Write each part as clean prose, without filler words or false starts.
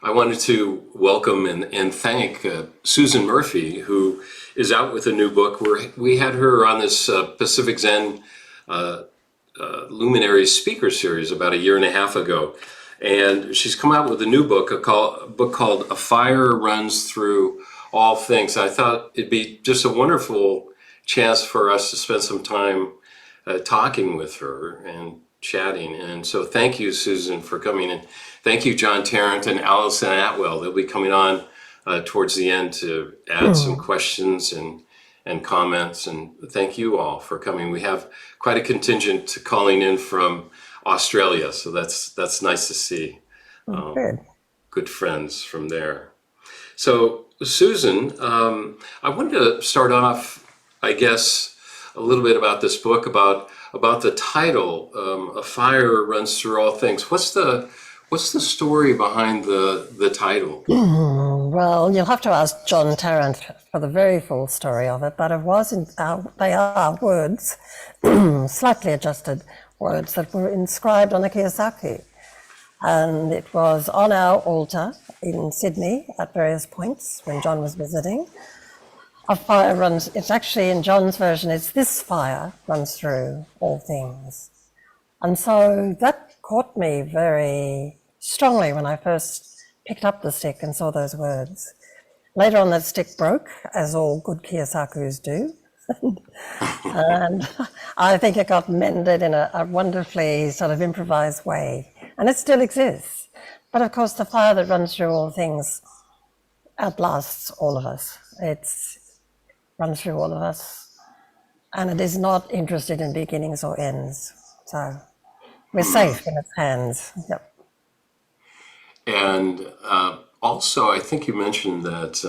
I wanted to welcome and thank Susan Murphy, who is out with a new book. We had her on this Pacific Zen Luminaries Speaker Series about a year and a half ago. And she's come out with a new book, a book called A Fire Runs Through All Things. I thought it'd be just a wonderful chance for us to spend some time talking with her and chatting. And so thank you, Susan, for coming in. Thank you, John Tarrant and Allison Atwell. They'll be coming on towards the end to add some questions and comments. And thank you all for coming. We have quite a contingent calling in from Australia, so that's nice to see. Good friends from there. So, Susan, I wanted to start off, I guess, a little bit about this book, about the title, "A Fire Runs Through All Things." What's the story behind the title? Well, you'll have to ask Jon Tarrant for the very full story of it, but they are words, slightly adjusted words that were inscribed on a kiyosaki. And it was on our altar in Sydney at various points when John was visiting. A fire runs, it's actually in John's version, it's "this fire runs through all things." And so that caught me very strongly when I first picked up the stick and saw those words. Later on, that stick broke, as all good kiyosakus do. And I think it got mended in a wonderfully sort of improvised way. And it still exists. But of course, the fire that runs through all things outlasts all of us. It runs through all of us. And it is not interested in beginnings or ends. So we're safe in its hands. Yep. And also, I think you mentioned that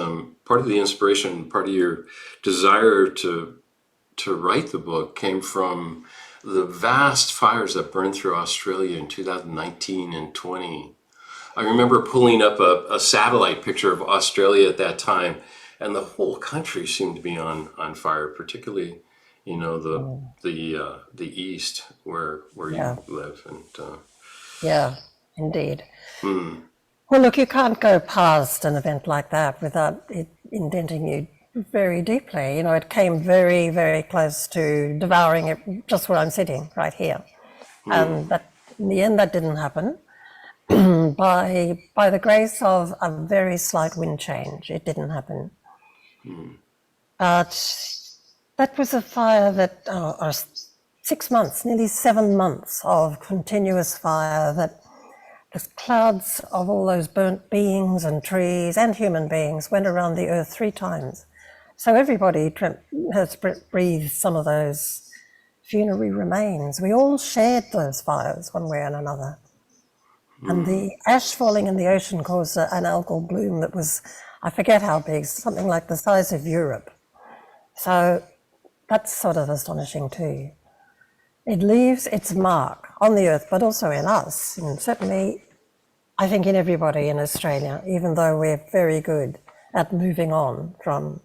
part of the inspiration, part of your desire to write the book came from the vast fires that burned through Australia in 2019 and 20. I remember pulling up a satellite picture of Australia at that time, and the whole country seemed to be on fire, particularly, the east where you live. And yeah, indeed. Well, look, you can't go past an event like that without it indenting you very deeply. It came very, very close to devouring it just where I'm sitting, right here. But in the end, that didn't happen. By the grace of a very slight wind change, it didn't happen. But that was a fire that, 6 months, nearly 7 months of continuous fire that the clouds of all those burnt beings and trees and human beings went around the earth 3 times. So everybody has breathed some of those funerary remains. We all shared those fires one way and another. And the ash falling in the ocean caused an algal bloom that was, I forget how big, something like the size of Europe. So that's sort of astonishing too. It leaves its mark on the earth, but also in us, and certainly, I think, in everybody in Australia, even though we're very good at moving on from,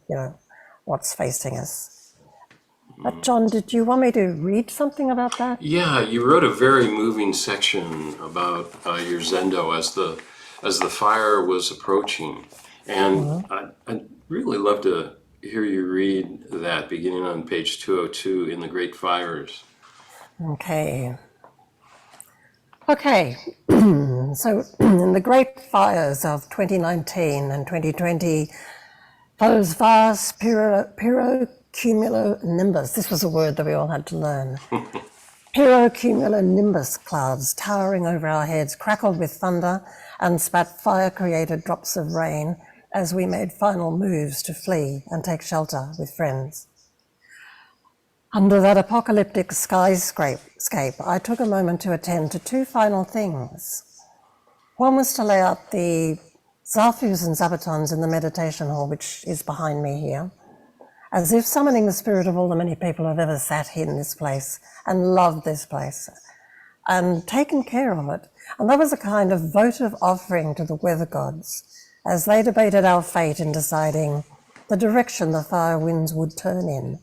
what's facing us. But John, did you want me to read something about that? Yeah, you wrote a very moving section about your Zendo as the fire was approaching, and I'd really love to hear you read that, beginning on page 202 in The Great Fires. Okay. So in the great fires of 2019 and 2020, those vast pyrocumulonimbus, this was a word that we all had to learn, pyrocumulonimbus clouds towering over our heads crackled with thunder and spat fire-created drops of rain as we made final moves to flee and take shelter with friends. Under that apocalyptic skyscape, I took a moment to attend to 2 final things. One was to lay out the zafus and zabatons in the meditation hall, which is behind me here, as if summoning the spirit of all the many people who have ever sat in this place and loved this place and taken care of it. And that was a kind of votive offering to the weather gods as they debated our fate in deciding the direction the fire winds would turn in.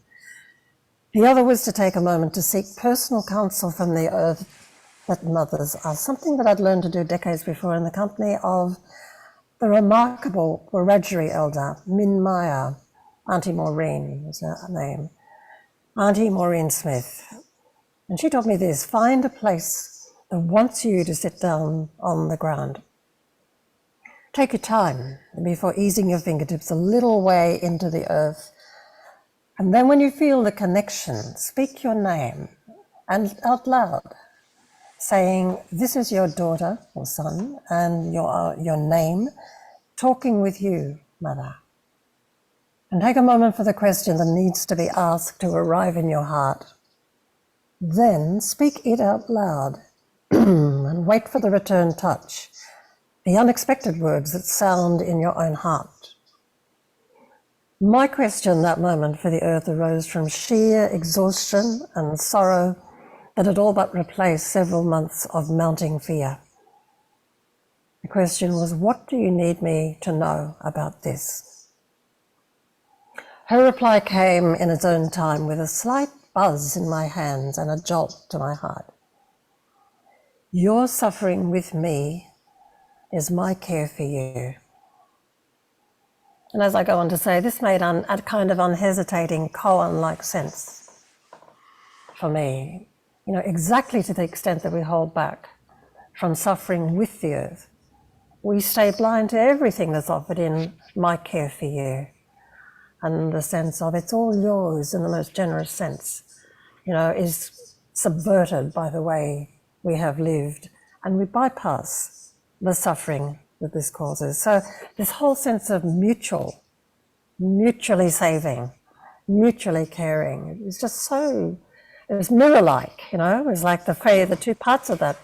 The other was to take a moment to seek personal counsel from the earth that mothers are, something that I'd learned to do decades before in the company of the remarkable Wiradjuri elder, Min Maya, Auntie Maureen was her name, Auntie Maureen Smith. And she told me this: find a place that wants you to sit down on the ground. Take your time before easing your fingertips a little way into the earth. And then when you feel the connection, speak your name and out loud, saying, this is your daughter or son and your name, talking with you, Mother. And take a moment for the question that needs to be asked to arrive in your heart. Then speak it out loud and wait for the return touch, the unexpected words that sound in your own heart. My question that moment for the earth arose from sheer exhaustion and sorrow that had all but replaced several months of mounting fear. The question was, what do you need me to know about this? Her reply came in its own time with a slight buzz in my hands and a jolt to my heart. Your suffering with me is my care for you. And as I go on to say, this made a kind of unhesitating koan-like sense for me, exactly to the extent that we hold back from suffering with the earth. We stay blind to everything that's offered in my care for you, and the sense of it's all yours in the most generous sense, is subverted by the way we have lived, and we bypass the suffering that this causes. So this whole sense of mutually saving, mutually caring, it's just so, it was mirror-like, it was like the two parts of that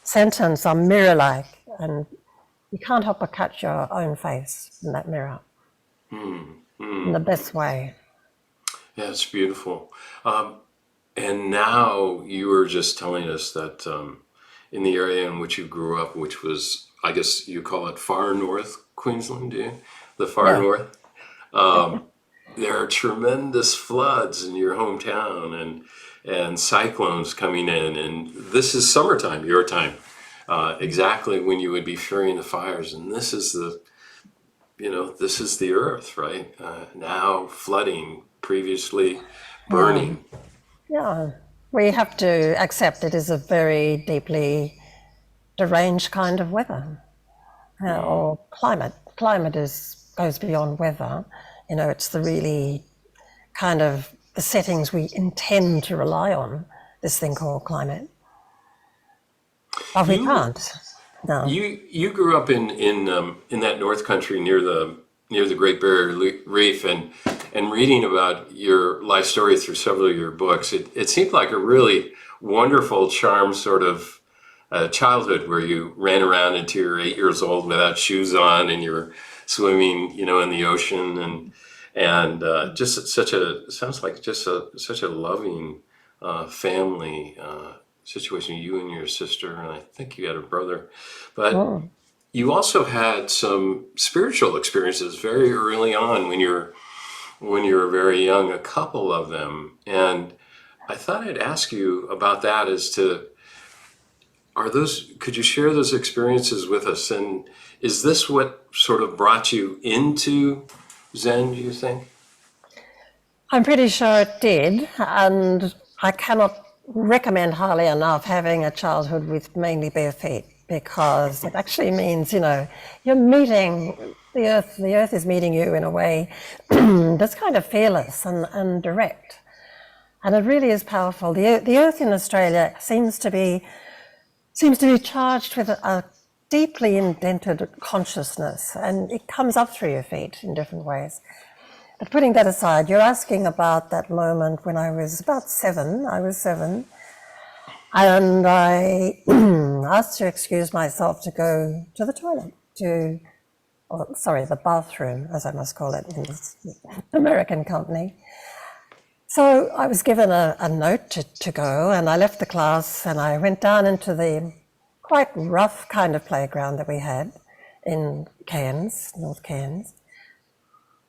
sentence are mirror-like, and you can't help but catch your own face in that mirror in the best way. Yeah, it's beautiful. And now you were just telling us that in the area in which you grew up, which was, I guess you call it far north Queensland, do you? The far north. There are tremendous floods in your hometown and cyclones coming in. And this is summertime, your time, exactly when you would be fearing the fires. And this is this is the earth, right? Now flooding, previously burning. Yeah, we have to accept it is a very deeply deranged kind of weather, or climate. Climate goes beyond weather. It's the really kind of the settings we intend to rely on, this thing called climate. But we can't. No. You grew up in that North Country near the Great Barrier Reef, and reading about your life story through several of your books, it seemed like a really wonderful, charmed sort of childhood where you ran around until you were 8 years old without shoes on, and you were swimming, in the ocean, and just such a loving family situation. You and your sister, and I think you had a brother, but you also had some spiritual experiences very early on when you were very young, a couple of them, and I thought I'd ask you about that. Could you share those experiences with us? And is this what sort of brought you into Zen, do you think? I'm pretty sure it did, and I cannot recommend highly enough having a childhood with mainly bare feet, because it actually means, you're meeting the earth. The earth is meeting you in a way that's kind of fearless and direct. And it really is powerful. The earth in Australia seems to be charged with a deeply indented consciousness, and it comes up through your feet in different ways. But putting that aside, you're asking about that moment when I was about 7. I was 7, and I asked to excuse myself to go to the toilet, the bathroom, as I must call it in this American company. So I was given a note to go, and I left the class and I went down into the quite rough kind of playground that we had in Cairns, North Cairns.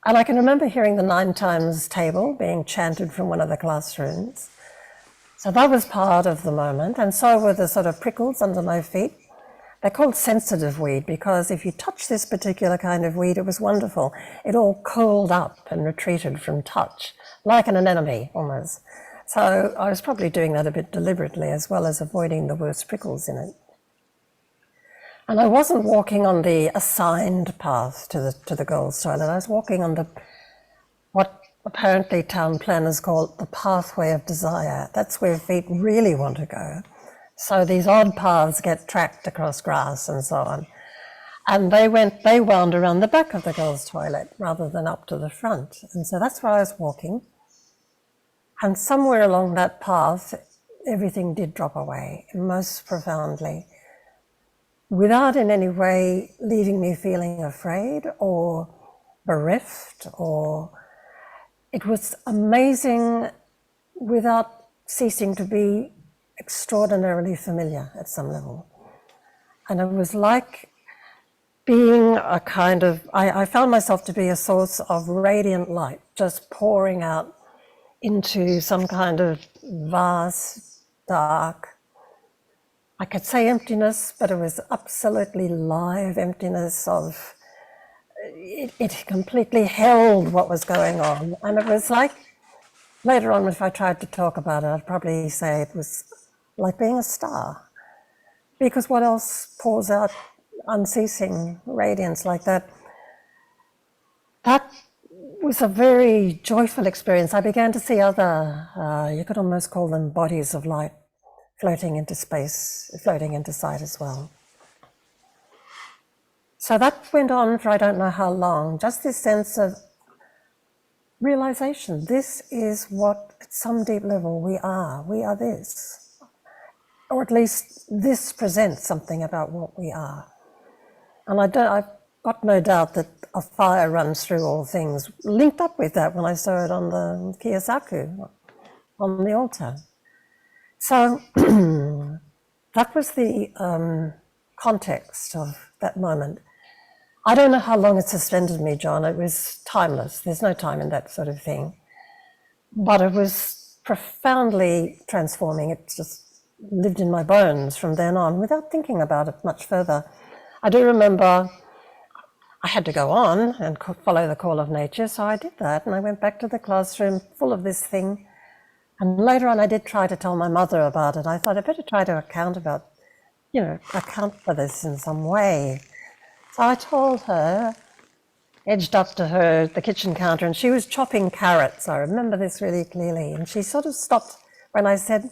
And I can remember hearing the 9 times table being chanted from one of the classrooms. So that was part of the moment, and so were the sort of prickles under my feet they're called sensitive weed because if you touch this particular kind of weed, it was wonderful. It all curled up and retreated from touch, like an anemone almost. So I was probably doing that a bit deliberately as well as avoiding the worst prickles in it. And I wasn't walking on the assigned path to the girls' toilet. I was walking on what apparently town planners call the pathway of desire. That's where feet really want to go. So these odd paths get tracked across grass and so on. And they wound around the back of the girls' toilet rather than up to the front. And so that's where I was walking. And somewhere along that path, everything did drop away, most profoundly, without in any way leaving me feeling afraid or bereft, or it was amazing without ceasing to be extraordinarily familiar at some level. And it was like being a kind of, I found myself to be a source of radiant light, just pouring out into some kind of vast, dark, I could say emptiness, but it was absolutely live emptiness of, it completely held what was going on. And it was like, later on if I tried to talk about it, I'd probably say it was like being a star. Because what else pours out unceasing radiance like that? That was a very joyful experience. I began to see other, you could almost call them bodies of light, floating into space, floating into sight as well. So that went on for I don't know how long, just this sense of realization. This is what, at some deep level, we are. We are this. Or at least this presents something about what we are. And I've got no doubt that a fire runs through all things, linked up with that when I saw it on the Kiyosaku, on the altar. So that was the context of that moment. I don't know how long it suspended me, John. It was timeless. There's no time in that sort of thing. But it was profoundly transforming. It just lived in my bones from then on without thinking about it much further. I do remember I had to go on and follow the call of nature, so I did that. And I went back to the classroom full of this thing. And later on, I did try to tell my mother about it. I thought I'd better try to account for this in some way. So I told her, edged up to her, the kitchen counter, and she was chopping carrots. I remember this really clearly. And she sort of stopped when I said,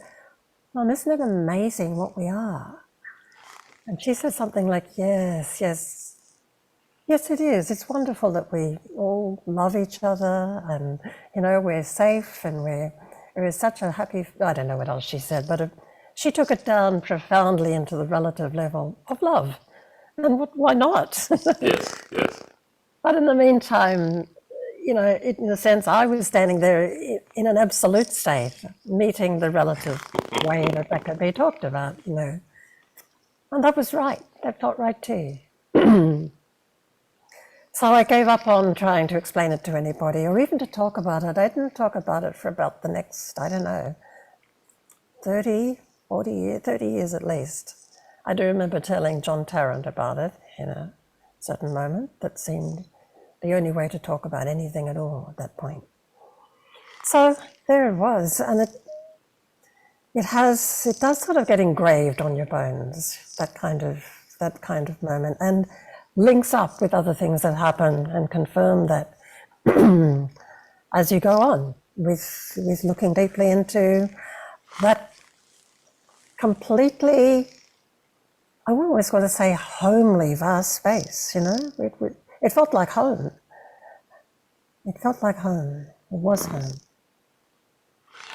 Mom, isn't it amazing what we are? And she said something like, yes, it is. It's wonderful that we all love each other and, we're safe and it was such a happy, I don't know what else she said, but she took it down profoundly into the relative level of love. And why not? Yes. But in the meantime, in a sense, I was standing there in an absolute state, meeting the relative way that could be talked about, And that was right. That felt right too. So I gave up on trying to explain it to anybody or even to talk about it. I didn't talk about it for about the next, 30, 40 years, 30 years at least. I do remember telling Jon Tarrant about it in a certain moment that seemed the only way to talk about anything at all at that point. So there it was, and it does sort of get engraved on your bones, that kind of moment, and links up with other things that happen and confirm that as you go on with looking deeply into that completely, I always want to say homely, vast space, It felt like home. It felt like home. It was home.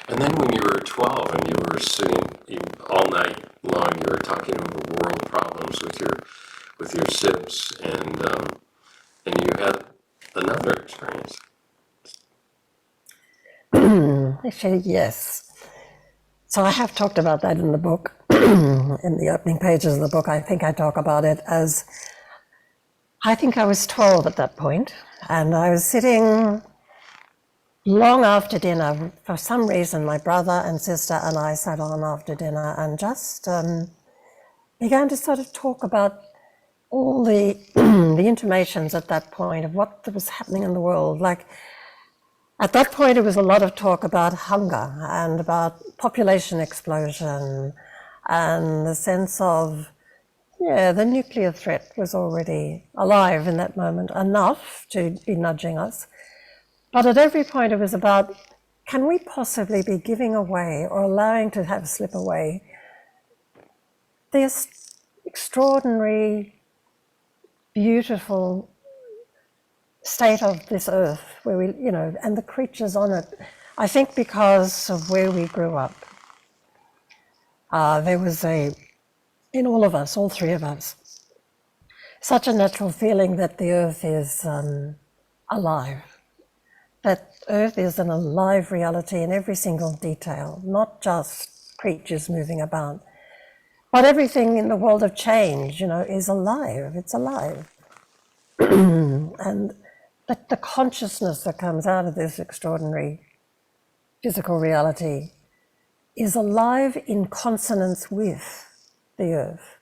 And then when you were 12 and you were sitting all night long, you were talking over world problems with your sibs, and you had another experience. Actually, yes. So I have talked about that in the book, in the opening pages of the book. I think I talk about it as, I think I was 12 at that point, and I was sitting long after dinner. For some reason, my brother and sister and I sat on after dinner and just began to sort of talk about all the the intimations at that point of what was happening in the world. Like at that point, it was a lot of talk about hunger and about population explosion and the sense of, yeah, the nuclear threat was already alive in that moment, enough to be nudging us. But at every point, it was about, can we possibly be giving away or allowing to have slip away this extraordinary, beautiful state of this earth where we, and the creatures on it. I think because of where we grew up, there was in all of us, all three of us, such a natural feeling that the earth is alive, that earth is an alive reality in every single detail, not just creatures moving about, but everything in the world of change, is alive, it's alive. And the consciousness that comes out of this extraordinary physical reality is alive in consonance with the earth.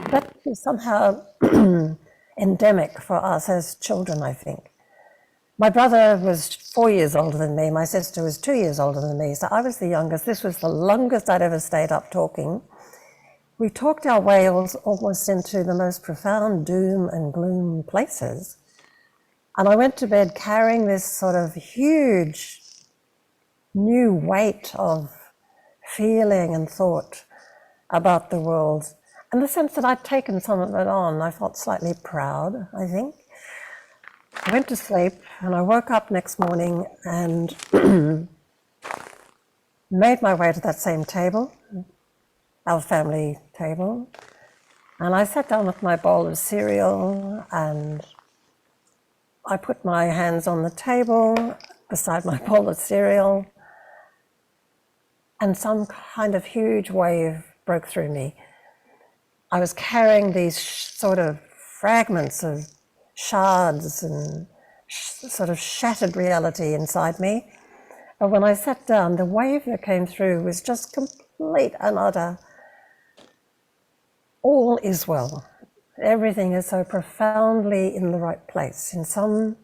That is somehow endemic for us as children, I think. My brother was 4 years older than me. My sister was 2 years older than me. So I was the youngest. This was the longest I'd ever stayed up talking. We talked our way almost into the most profound doom and gloom places. And I went to bed carrying this sort of huge new weight of feeling and thought about the world. And the sense that I'd taken some of it on, I felt slightly proud, I think. I went to sleep and I woke up next morning and made my way to that same table, our family table. And I sat down with my bowl of cereal and I put my hands on the table beside my bowl of cereal, and some kind of huge wave broke through me. I was carrying these sort of fragments of shards and sort of shattered reality inside me. But when I sat down, the wave that came through was just complete and utter. All is well. Everything is so profoundly in the right place, in some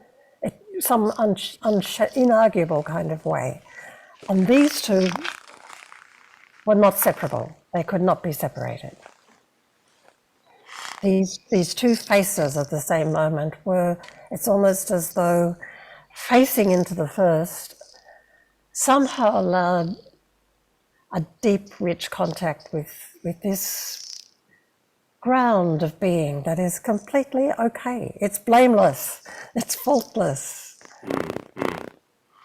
inarguable kind of way. And these two were not separable. They could not be separated. These two faces of the same moment were, it's almost as though facing into the first somehow allowed a deep, rich contact with this ground of being that is completely okay. It's blameless. It's faultless.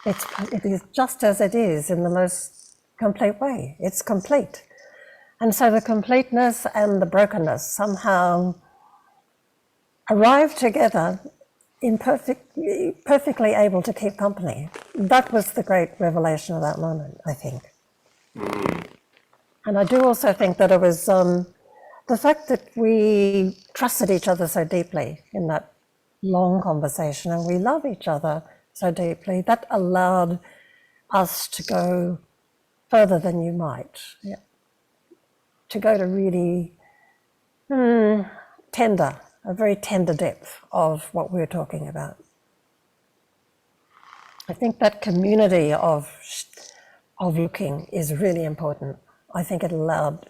It is just as it is in the most complete way. It's complete. And so the completeness and the brokenness somehow arrived together in perfectly able to keep company. That was the great revelation of that moment, I think. And I do also think that it was the fact that we trusted each other so deeply in that long conversation, and we love each other so deeply, that allowed us to go further than you might. Yeah. To go to really tender, a very tender depth of what we're talking about. I think that community of looking is really important. I think it allowed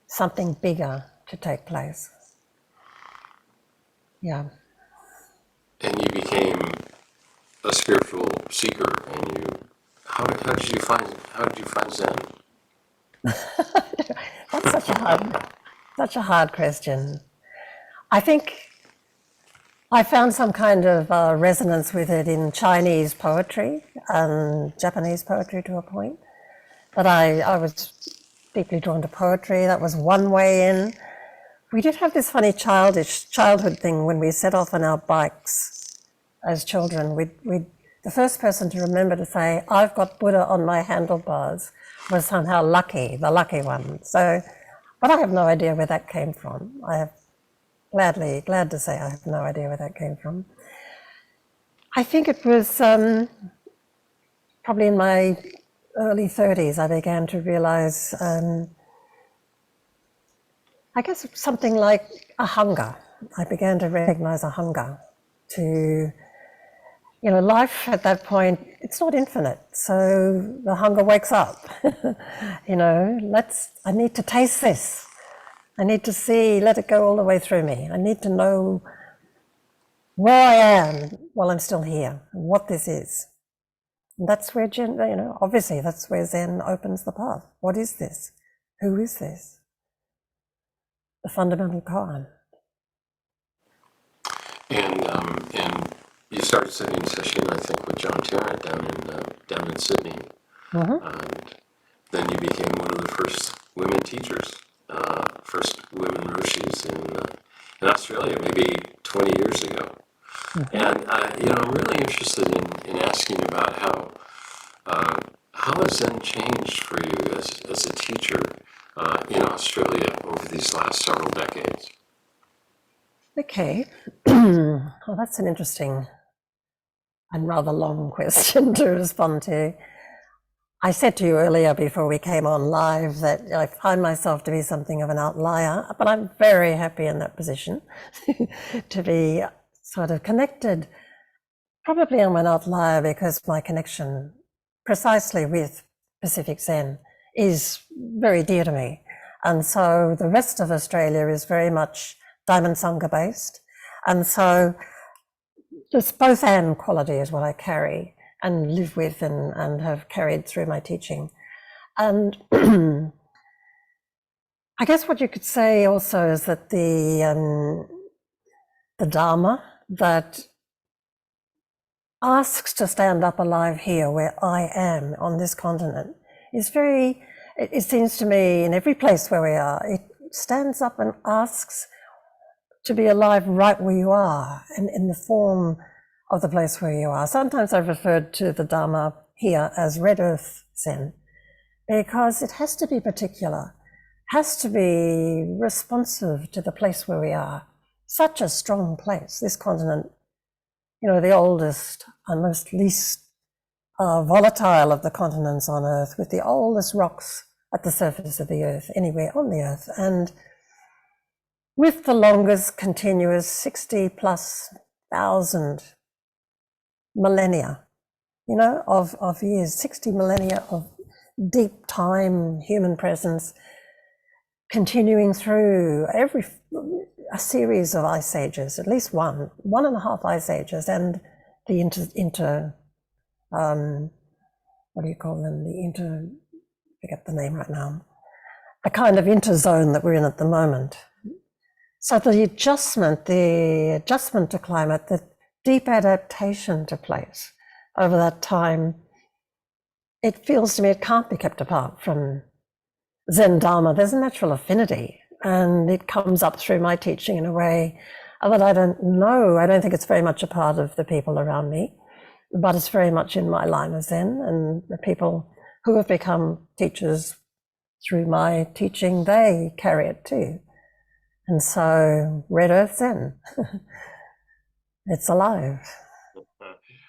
something bigger to take place. Yeah. And you became a spiritual seeker, and how did you find Zen? That's such a hard question. I think I found some kind of resonance with it in Chinese poetry and Japanese poetry to a point. But I was deeply drawn to poetry. That was one way in. We did have this funny childhood thing when we set off on our bikes as children. The first person to remember to say, "I've got Buddha on my handlebars," was somehow the lucky one. So, but I have no idea where that came from. I have glad to say I have no idea where that came from. I think it was probably in my early 30s I began to realize I guess something like a hunger. I began to recognize a hunger to, life at that point, it's not infinite. So the hunger wakes up. I need to taste this. I need to see, let it go all the way through me. I need to know where I am while I'm still here, and what this is. And that's where, obviously that's where Zen opens the path. What is this? Who is this? The fundamental koan. And you started studying session, I think, with John Tarrant down in Sydney. And then you became one of the first women teachers, first women Roshis in Australia, maybe 20 years ago. And I'm really interested in asking about how has Zen changed for you as a teacher in Australia over these last several decades? Okay. Well, that's an interesting and rather long question to respond to. I said to you earlier before we came on live that I find myself to be something of an outlier, but I'm very happy in that position to be sort of connected. Probably I'm an outlier because my connection precisely with Pacific Zen is very dear to me. And so the rest of Australia is very much Diamond Sangha based. And so this both and quality is what I carry and live with and have carried through my teaching. And I guess what you could say also is that the Dharma that asks to stand up alive here where I am on this continent is it seems to me in every place where we are, it stands up and asks to be alive right where you are and in the form of the place where you are. Sometimes I've referred to the Dharma here as Red Earth Zen because it has to be particular, has to be responsive to the place where we are. Such a strong place, this continent, the oldest and most least volatile of the continents on Earth, with the oldest rocks at the surface of the Earth, anywhere on the Earth, and with the longest continuous 60,000+ millennia, of years, 60 millennia of deep time, human presence, continuing through a series of ice ages, at least one and a half ice ages, and the what do you call them? Forget the name right now. A kind of interzone that we're in at the moment. So the adjustment to climate, the deep adaptation to place over that time, it feels to me it can't be kept apart from Zen Dharma. There's a natural affinity, and it comes up through my teaching in a way that I don't know. I don't think it's very much a part of the people around me, but it's very much in my line of Zen, and the people who have become teachers through my teaching, they carry it too. And so, Red Earth Zen, it's alive.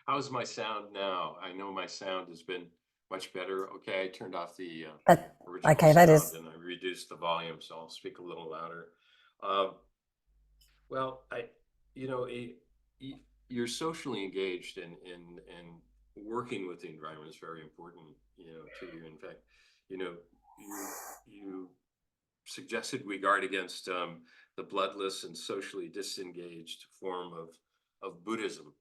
How's my sound now? I know my sound has been much better. Okay, I turned off the original sound and I reduced the volume, so I'll speak a little louder. Well, you're socially engaged and working with the environment is very important, to you. In fact, you suggested we guard against the bloodless and socially disengaged form of Buddhism,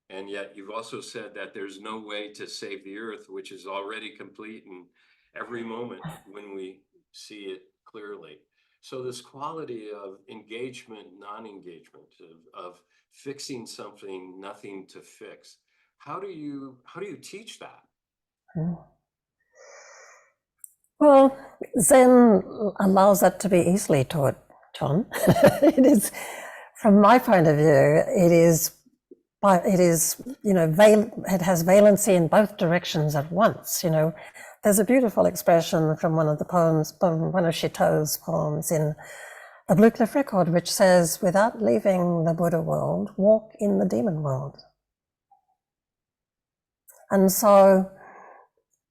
and yet you've also said that there's no way to save the earth, which is already complete in every moment when we see it clearly. So this quality of engagement, non-engagement, of fixing something, nothing to fix. How do you teach that? Well, Zen allows that to be easily taught, Jon. It is, from my point of view, it has valency in both directions at once. There's a beautiful expression from one of Shito's poems in the Blue Cliff Record, which says, "Without leaving the Buddha world, walk in the demon world." And so,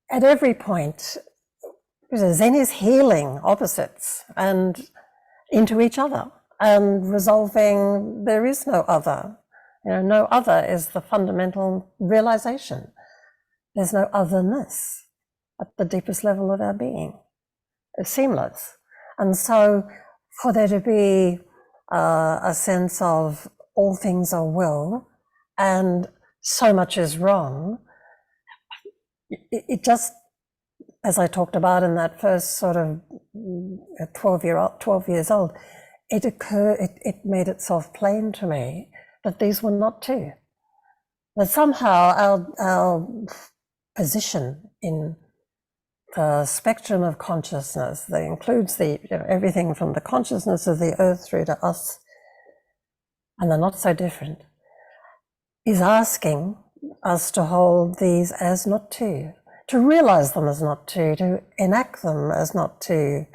at every point, Because Zen is healing opposites and into each other and resolving there is no other. No other is the fundamental realization. There's no otherness at the deepest level of our being. It's seamless. And so for there to be a sense of all things are well and so much is wrong, it just, as I talked about in that first sort of 12 years old, it made itself plain to me that these were not two. That somehow our position in the spectrum of consciousness that includes everything from the consciousness of the earth through to us, and they're not so different, is asking us to hold these as not two, to realize them as not two, to enact them as not two,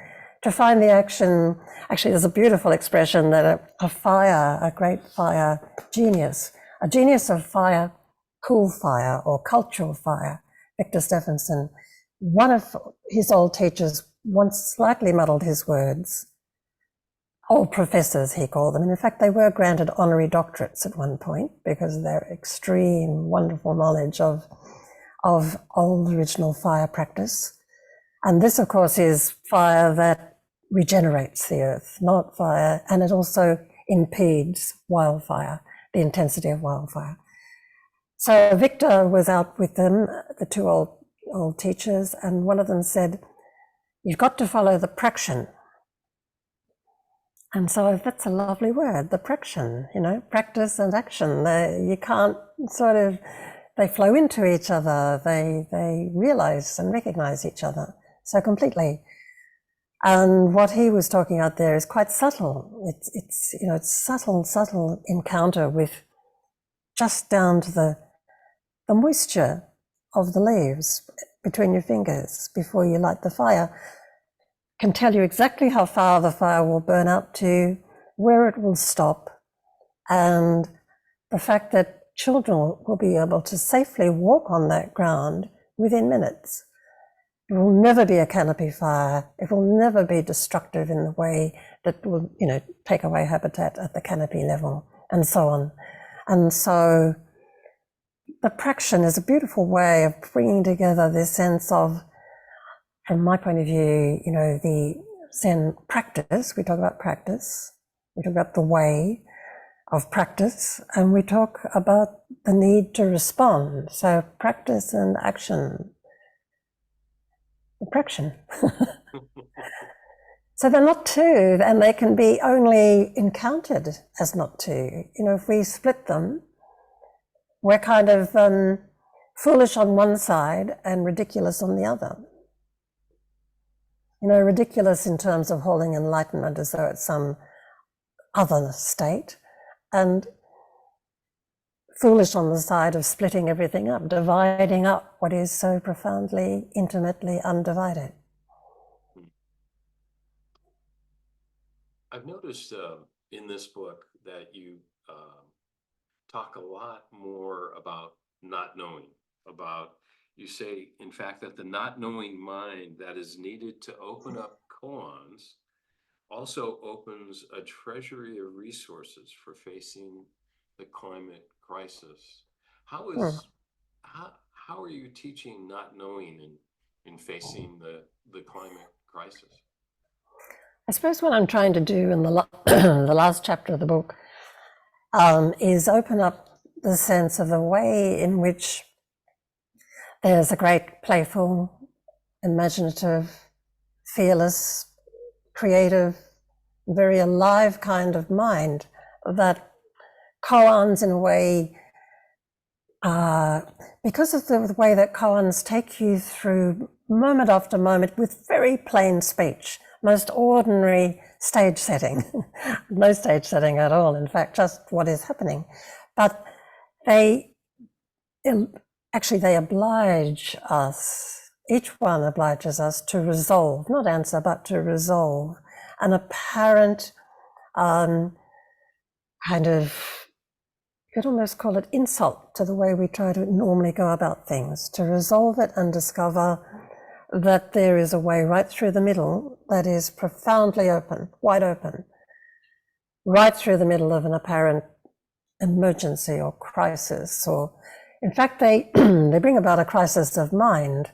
to find the action. Actually, there's a beautiful expression that a great fire genius, a genius of fire, cool fire or cultural fire, Victor Stephenson, one of his old teachers once slightly muddled his words. Old professors, he called them. And in fact, they were granted honorary doctorates at one point because of their extreme, wonderful knowledge of old original fire practice. And this, of course, is fire that regenerates the earth, not fire, and it also impedes wildfire, the intensity of wildfire. So Victor was out with them, the two old teachers, and one of them said, "You've got to follow the praction." And so that's a lovely word, the praction, practice and action. You can't they flow into each other. They realize and recognize each other so completely. And what he was talking about there is quite subtle. It's subtle encounter with just down to the moisture of the leaves between your fingers before you light the fire can tell you exactly how far the fire will burn out to, where it will stop, and the fact that children will be able to safely walk on that ground within minutes. It will never be a canopy fire. It will never be destructive in the way that will, take away habitat at the canopy level and so on. And so the praction is a beautiful way of bringing together this sense of, from my point of view, the Zen practice. We talk about practice. We talk about the way of practice, and we talk about the need to respond. So practice and action. Praction. So they're not two, and they can be only encountered as not two. If we split them, we're kind of foolish on one side and ridiculous on the other. Ridiculous in terms of holding enlightenment as though it's some other state, and foolish on the side of splitting everything up, dividing up what is so profoundly, intimately undivided. I've noticed in this book that you talk a lot more about not knowing, you say, in fact, that the not knowing mind that is needed to open up koans also opens a treasury of resources for facing the climate crisis. How are you teaching not knowing in facing the climate crisis? I suppose what I'm trying to do in the the last chapter of the book is open up the sense of the way in which there's a great playful, imaginative, fearless, creative, very alive kind of mind that koans in a way, because of the way that koans take you through moment after moment with very plain speech, most ordinary stage setting, no stage setting at all, in fact, just what is happening. But they oblige us, each one obliges us to resolve, not answer, but to resolve an apparent kind of, you could almost call it insult to the way we try to normally go about things, to resolve it and discover that there is a way right through the middle that is profoundly open, wide open, right through the middle of an apparent emergency or crisis, or in fact they they bring about a crisis of mind.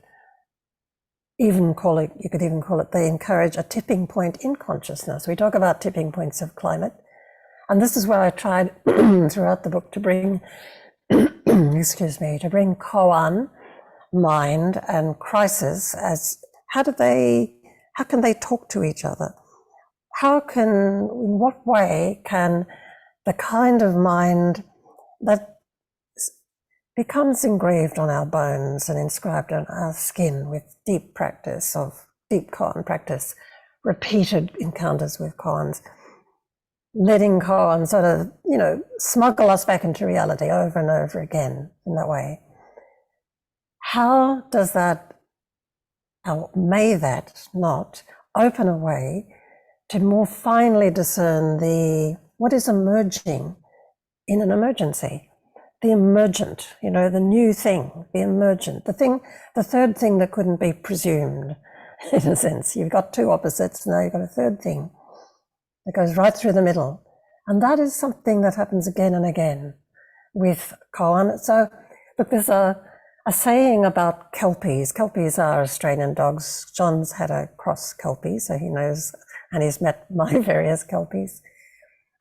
You could even call it, they encourage a tipping point in consciousness. We talk about tipping points of climate, and this is where I tried throughout the book to bring excuse me, to bring koan, mind, and crisis as how can they talk to each other? In what way can the kind of mind that becomes engraved on our bones and inscribed on our skin with deep koan practice, repeated encounters with koans, letting koan sort of, smuggle us back into reality over and over again in that way. How may that not open a way to more finely discern what is emerging in an emergency? The emergent, the new thing, the emergent, the third thing that couldn't be presumed, in a sense. You've got two opposites, now you've got a third thing that goes right through the middle. And that is something that happens again and again with koan. So, look, there's a saying about kelpies. Kelpies are Australian dogs. John's had a cross kelpie, so he knows, and he's met my various kelpies.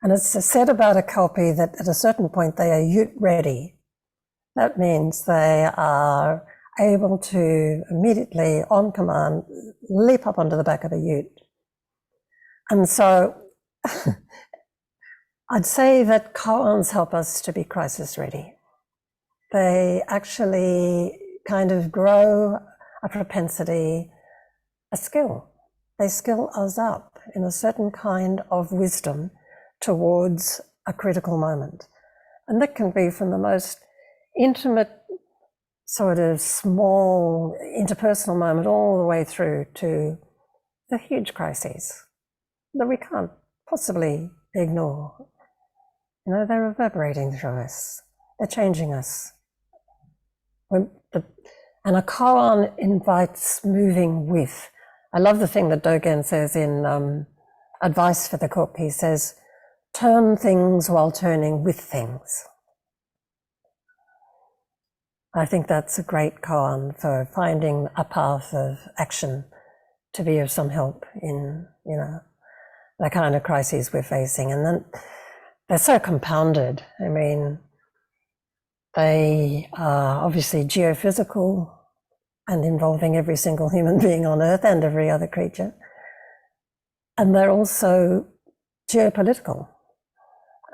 And it's said about a kelpie that at a certain point they are ute ready. That means they are able to immediately, on command, leap up onto the back of a ute. And so I'd say that koans help us to be crisis ready. They actually kind of grow a propensity, a skill. They skill us up in a certain kind of wisdom towards a critical moment. And that can be from the most intimate, sort of small, interpersonal moment all the way through to the huge crises that we can't possibly ignore. They're reverberating through us. They're changing us. And a koan invites moving with. I love the thing that Dogen says in Advice for the Cook. He says, turn things while turning with things. I think that's a great koan for finding a path of action to be of some help in, the kind of crises we're facing. And then they're so compounded. I mean, they are obviously geophysical and involving every single human being on Earth and every other creature. And they're also geopolitical.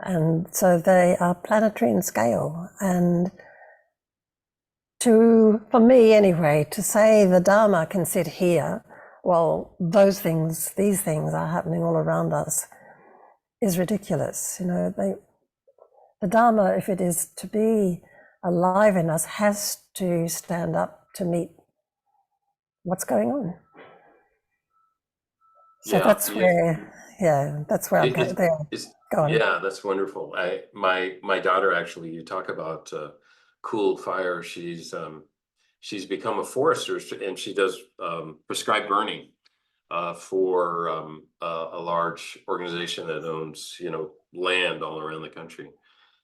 And so they are planetary in scale. And for me anyway, to say the Dharma can sit here while these things are happening all around us is ridiculous. The Dharma, if it is to be alive in us, has to stand up to meet what's going on. So that's where I'm going there. Go on. Yeah, that's wonderful. My daughter, actually, you talk about cool fire. She's become a forester, and she does prescribed burning for a large organization that owns land all around the country.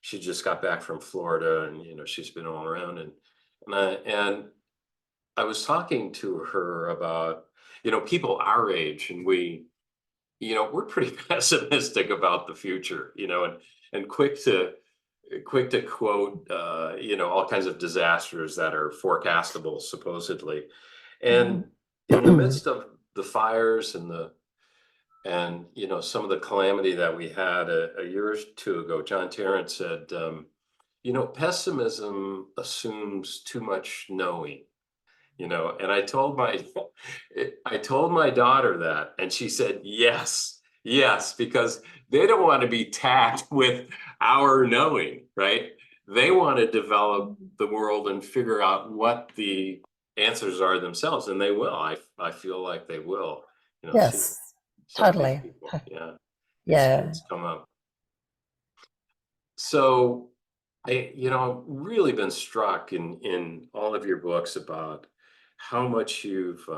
She just got back from Florida, and she's been all around, and I was talking to her about people our age, and we're pretty pessimistic about the future, and quick to quote all kinds of disasters that are forecastable supposedly. And in the midst of the fires and some of the calamity that we had a year or two ago, John Tarrant said, pessimism assumes too much knowing. And I told my daughter that, and she said, yes, because they don't want to be tagged with our knowing, right? They want to develop the world and figure out what the answers are themselves, and they will. I feel like they will. Yes, totally. It's come up. So I've really been struck in all of your books about how much you've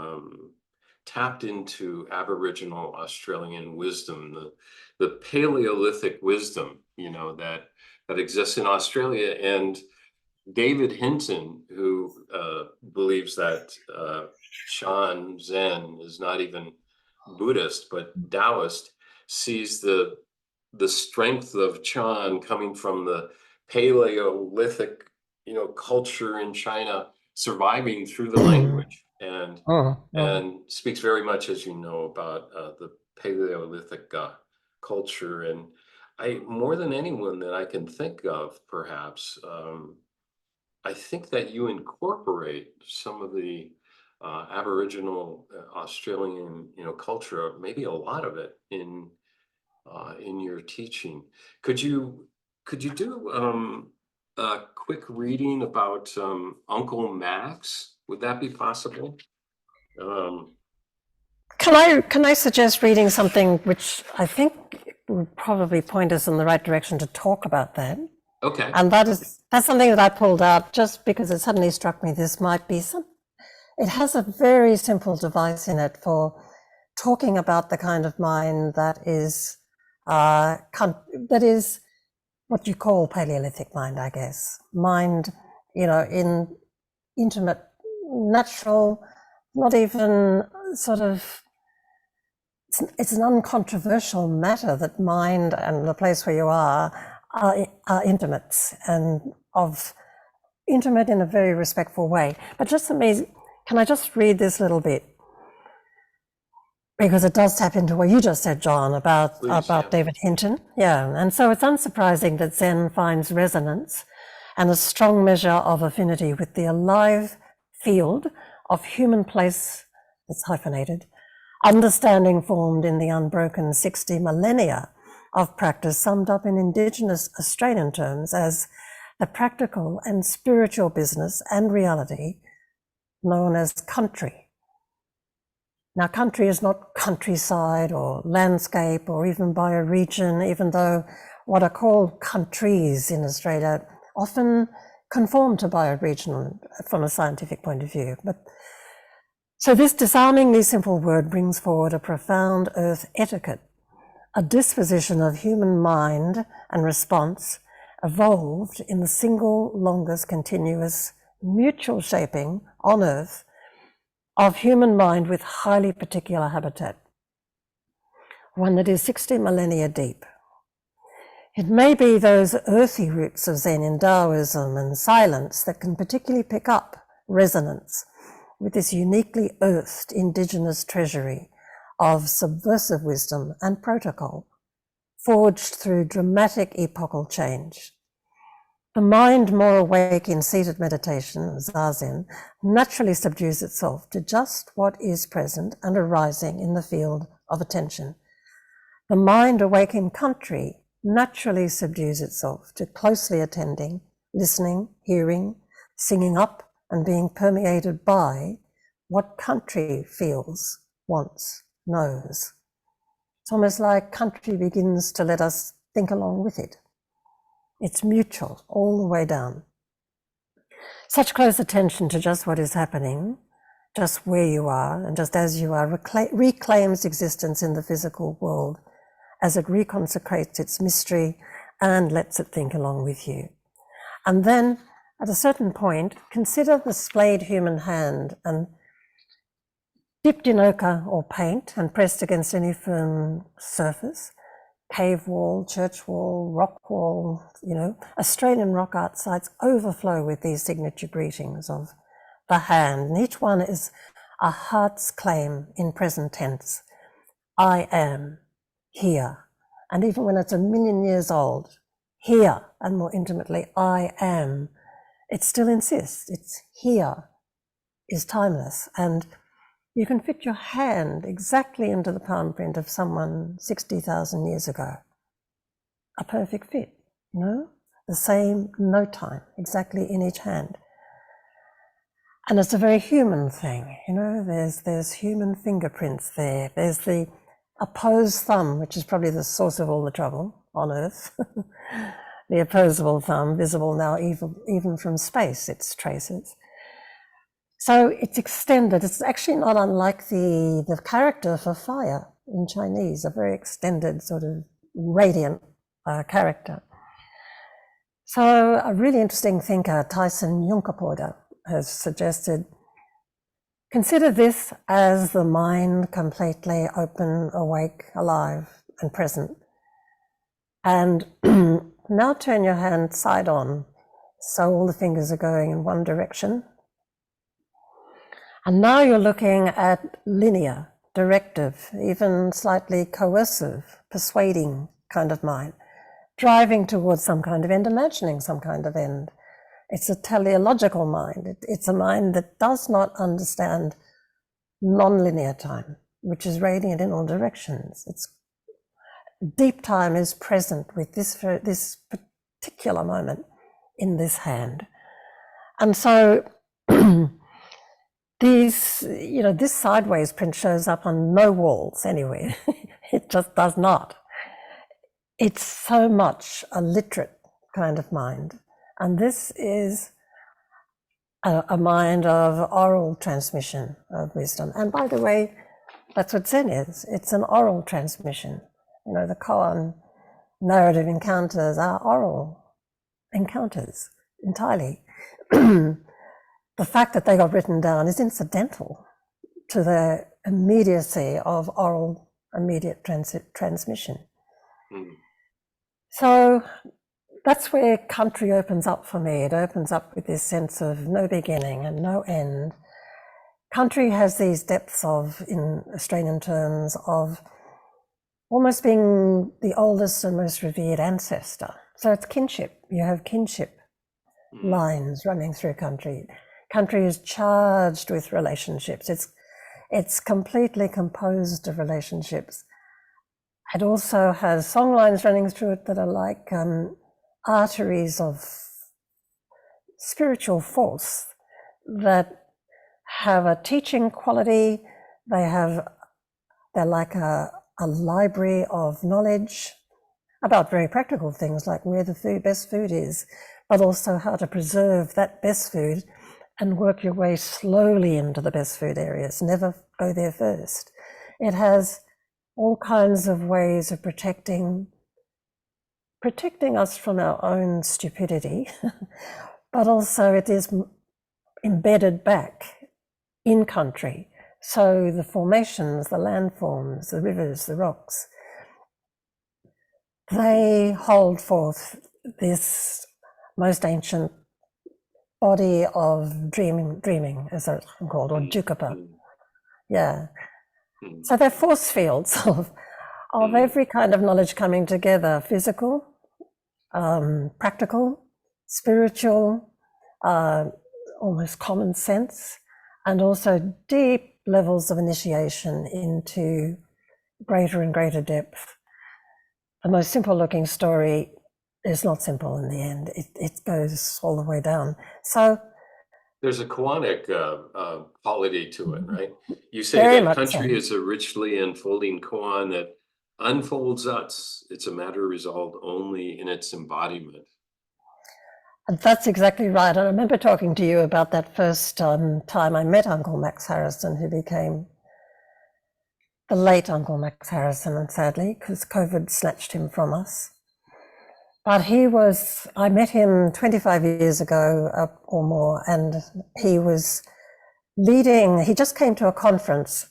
tapped into Aboriginal Australian wisdom, the Paleolithic wisdom, that exists in Australia. And David Hinton, who believes that Shan Zen is not even Buddhist but Taoist, sees the strength of Chan coming from the Paleolithic, culture in China, surviving through the language, and speaks very much, as you know, about the Paleolithic culture. And I, more than anyone that I can think of, perhaps, I think that you incorporate some of the Aboriginal Australian, culture, maybe a lot of it, in your teaching. Could you do a quick reading about Uncle Max? Would that be possible? Can I suggest reading something which I think would probably point us in the right direction to talk about that? Okay. And that's something that I pulled out just because it suddenly struck me this might be it has a very simple device in it for talking about the kind of mind that is what you call Paleolithic mind, I guess. Mind, in intimate, natural, not even sort of, it's an uncontroversial matter that mind and the place where you are intimate, and intimate in a very respectful way. But just amazing, can I just read this little bit? Because it does tap into what you just said, John, about David Hinton. Yeah, and so it's unsurprising that Zen finds resonance and a strong measure of affinity with the alive field of human place, it's hyphenated, understanding formed in the unbroken 60 millennia of practice, summed up in Indigenous Australian terms as the practical and spiritual business and reality known as country. Now, country is not countryside or landscape or even bioregion, even though what are called countries in Australia often conform to bioregion from a scientific point of view. So this disarmingly simple word brings forward a profound earth etiquette, a disposition of human mind and response evolved in the single longest continuous mutual shaping on earth of human mind with highly particular habitat, one that is 60 millennia deep. It may be those earthy roots of Zen in Taoism and silence that can particularly pick up resonance with this uniquely earthed indigenous treasury of subversive wisdom and protocol, forged through dramatic epochal change. The mind more awake in seated meditation, Zazen, naturally subdues itself to just what is present and arising in the field of attention. The mind awake in country naturally subdues itself to closely attending, listening, hearing, singing up, and being permeated by what country feels, wants, knows. It's almost like country begins to let us think along with it. It's mutual all the way down. Such close attention to just what is happening, just where you are, and just as you are, reclaims existence in the physical world as it reconsecrates its mystery and lets it think along with you. And then, at a certain point, consider the splayed human hand and dipped in ochre or paint and pressed against any firm surface, cave wall, church wall, rock wall, Australian rock art sites overflow with these signature greetings of the hand. And each one is a heart's claim in present tense. I am here. And even when it's 1,000,000 years old, here, and more intimately, I am, it still insists. It's here is timeless. And you can fit your hand exactly into the palm print of someone 60,000 years ago. A perfect fit, the same no time, exactly in each hand. And it's a very human thing, there's human fingerprints there. There's the opposed thumb, which is probably the source of all the trouble on Earth. The opposable thumb, visible now even from space, its traces. So it's extended. It's actually not unlike the character for fire in Chinese, a very extended sort of radiant character. So a really interesting thinker, Tyson Yunkaporta, has suggested, consider this as the mind completely open, awake, alive, and present. And now turn your hand side on, so all the fingers are going in one direction. And now you're looking at linear, directive, even slightly coercive, persuading kind of mind, driving towards some kind of end, imagining some kind of end. It's a teleological mind. It's a mind that does not understand non-linear time, which is radiant in all directions. It's deep time is present with this particular moment in this hand. And so this sideways print shows up on no walls anywhere. It just does not. It's so much a literate kind of mind. And this is a mind of oral transmission of wisdom. And by the way, that's what Zen is. It's an oral transmission. The koan narrative encounters are oral encounters entirely. The fact that they got written down is incidental to the immediacy of oral immediate transmission. So that's where country opens up for me. It opens up with this sense of no beginning and no end. Country has these depths in Australian terms, of almost being the oldest and most revered ancestor. So it's kinship. You have kinship lines running through country. Country is charged with relationships. It's completely composed of relationships. It also has song lines running through it that are like arteries of spiritual force that have a teaching quality. They're like a library of knowledge about very practical things like where the best food is, but also how to preserve that best food and work your way slowly into the best food areas. Never go there first. It has all kinds of ways of protecting us from our own stupidity, but also it is embedded back in country. So the formations, the landforms, the rivers, the rocks, they hold forth this most ancient body of dreaming, as it's called, or Jukapa. Yeah. So they're force fields of every kind of knowledge coming together: physical, practical, spiritual, almost common sense, and also deep levels of initiation into greater and greater depth. The most simple looking story is not simple in the end. It goes all the way down. So there's a koanic quality to it, right? You say very that much country so. is a richly unfolding koan that unfolds us. It's a matter resolved only in its embodiment. And that's exactly right. I remember talking to you about that first time I met Uncle Max Harrison, who became the late Uncle Max Harrison, and sadly, because COVID snatched him from us. But I met him 25 years ago or more, and he was he just came to a conference.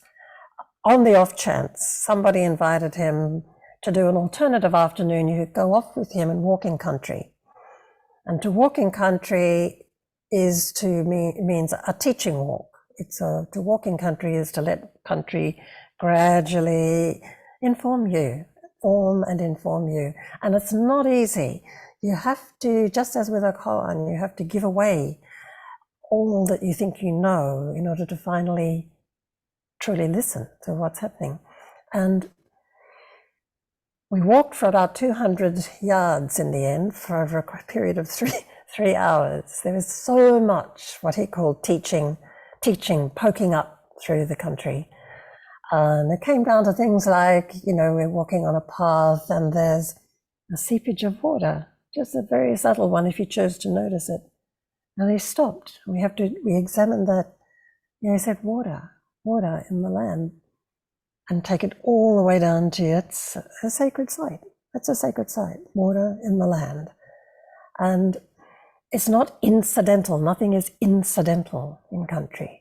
On the off chance, somebody invited him to do an alternative afternoon. You could go off with him and walk in country. And to walk in country means a teaching walk. To walk in country is to let country gradually form and inform you. And it's not easy. You have to, just as with a koan, you have to give away all that you think you know in order to finally truly listen to what's happening. And we walked for about 200 yards in the end for over a period of three hours. There was so much what he called teaching, poking up through the country. And it came down to things like, we're walking on a path and there's a seepage of water, just a very subtle one if you chose to notice it. And he stopped. We examined that He said, water in the land, and take it all the way down to it's a sacred site. It's a sacred site, water in the land. And it's not incidental. Nothing is incidental in country.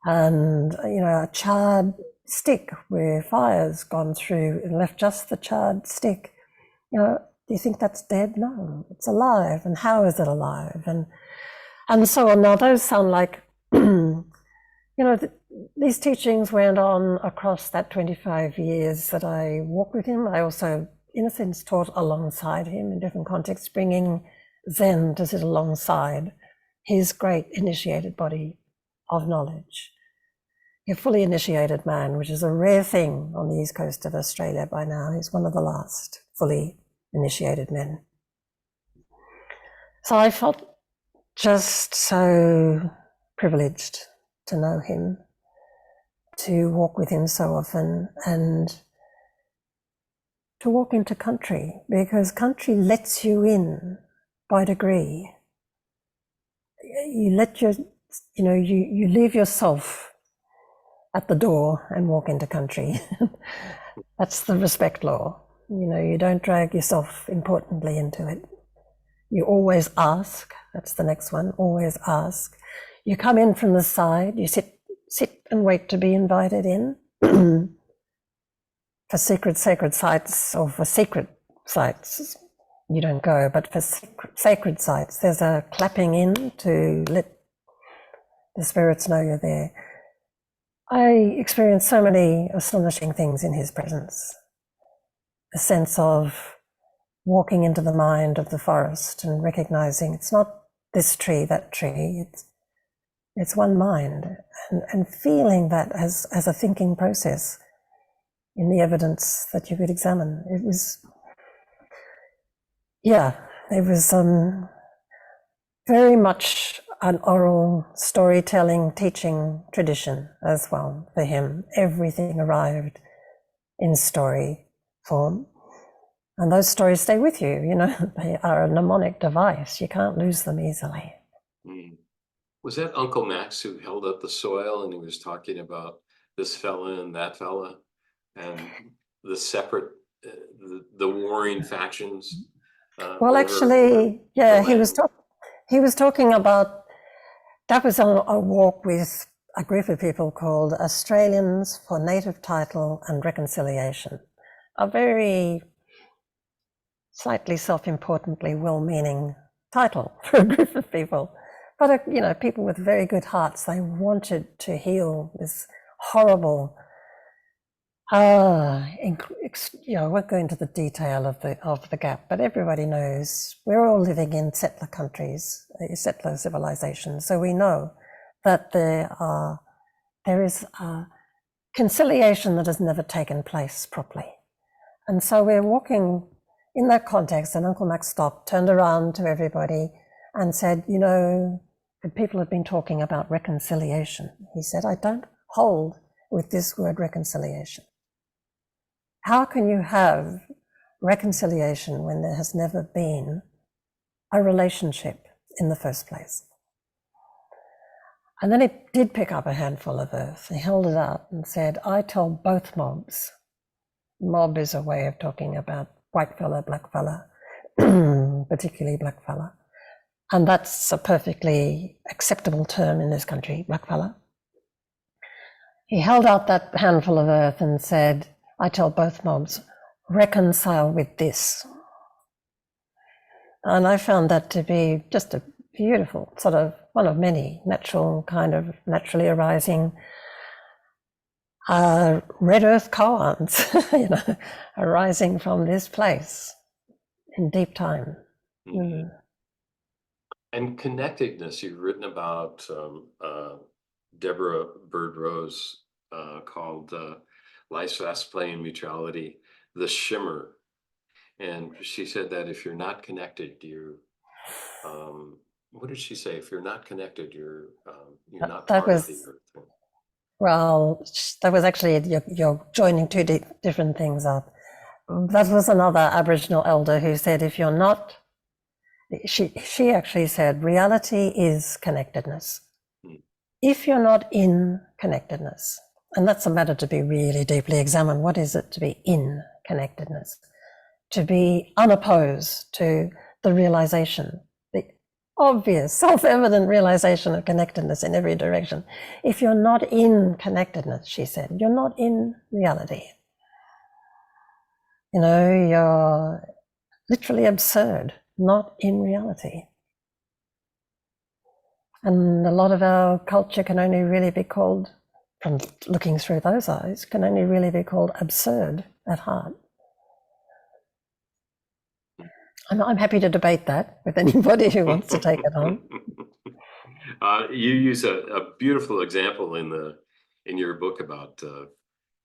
And, a charred stick where fire's gone through and left just the charred stick, do you think that's dead? No, it's alive. And how is it alive? And so on. Now, those sound like, these teachings went on across that 25 years that I walked with him. I also, in a sense, taught alongside him in different contexts, bringing Zen to sit alongside his great initiated body of knowledge. A fully initiated man, which is a rare thing on the east coast of Australia by now. He's one of the last fully initiated men. So I felt just so privileged to know him, to walk with him so often, and to walk into country, because country lets you in by degree. You let you leave yourself at the door and walk into country. That's the respect law. You don't drag yourself importantly into it. You always ask. That's the next one. Always ask. You come in from the side. You sit and wait to be invited in. For sacred sites, or for secret sites, you don't go. But for sacred sites, there's a clapping in to let the spirits know you're there. I experienced so many astonishing things in his presence. A sense of walking into the mind of the forest and recognizing it's not this tree, that tree, it's one mind, and feeling that as a thinking process in the evidence that you could examine. It was very much an oral storytelling, teaching tradition as well for him. Everything arrived in story form. And those stories stay with you, they are a mnemonic device. You can't lose them easily. Mm. Was that Uncle Max who held up the soil and he was talking about this fella and that fella and the separate, the warring factions? Well, actually, yeah, he was talking about, that was on a walk with a group of people called Australians for Native Title and Reconciliation, a very slightly self-importantly well-meaning title for a group of people. But, people with very good hearts, they wanted to heal this horrible, I won't go into the detail of the gap, but everybody knows we're all living in settler countries, settler civilizations. So we know that there is a conciliation that has never taken place properly. And so we're walking in that context, and Uncle Max stopped, turned around to everybody and said, the people have been talking about reconciliation. He said, I don't hold with this word reconciliation. How can you have reconciliation when there has never been a relationship in the first place? And then he did pick up a handful of earth. He held it out and said, I tell both mobs. Mob is a way of talking about white fella, black fella, particularly black fella. And that's a perfectly acceptable term in this country, black fella. He held out that handful of earth and said, I tell both mobs, reconcile with this. And I found that to be just a beautiful, sort of one of many naturally arising red earth koans, arising from this place in deep time. Mm-hmm. And connectedness, you've written about Deborah Bird Rose called Life's Fast Play and Mutuality, the Shimmer. And she said that if you're not connected, what did she say? If you're not connected, you're not part of the earth. Well, that was actually, you're joining two different things up. That was another Aboriginal elder who said, if you're not, she actually said, reality is connectedness. if you're not in connectedness, and that's a matter to be really deeply examined, what is it to be in connectedness? To be unopposed to the realization, the obvious, self-evident realization of connectedness in every direction. If you're not in connectedness, she said, you're not in reality. You know, you're literally absurd, not in reality. And a lot of our culture can only really be called, from looking through those eyes, can only really be called absurd at heart. I'm happy to debate that with anybody who wants to take it on. You use a beautiful example in your book about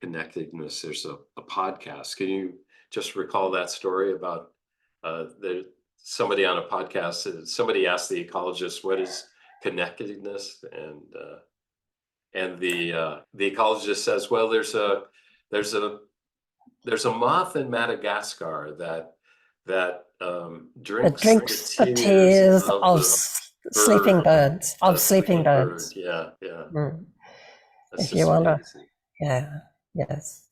connectedness. There's a podcast. Can you just recall that story about somebody on a podcast? Somebody asked the ecologist, "What is connectedness?" And the ecologist says, "Well, there's a moth in Madagascar that It drinks drinks the the tears tears of of the sleeping bird, birds, of the sleeping sleeping bird." birds. Yeah, yeah. That's If you just wonder, amazing. yeah, yes.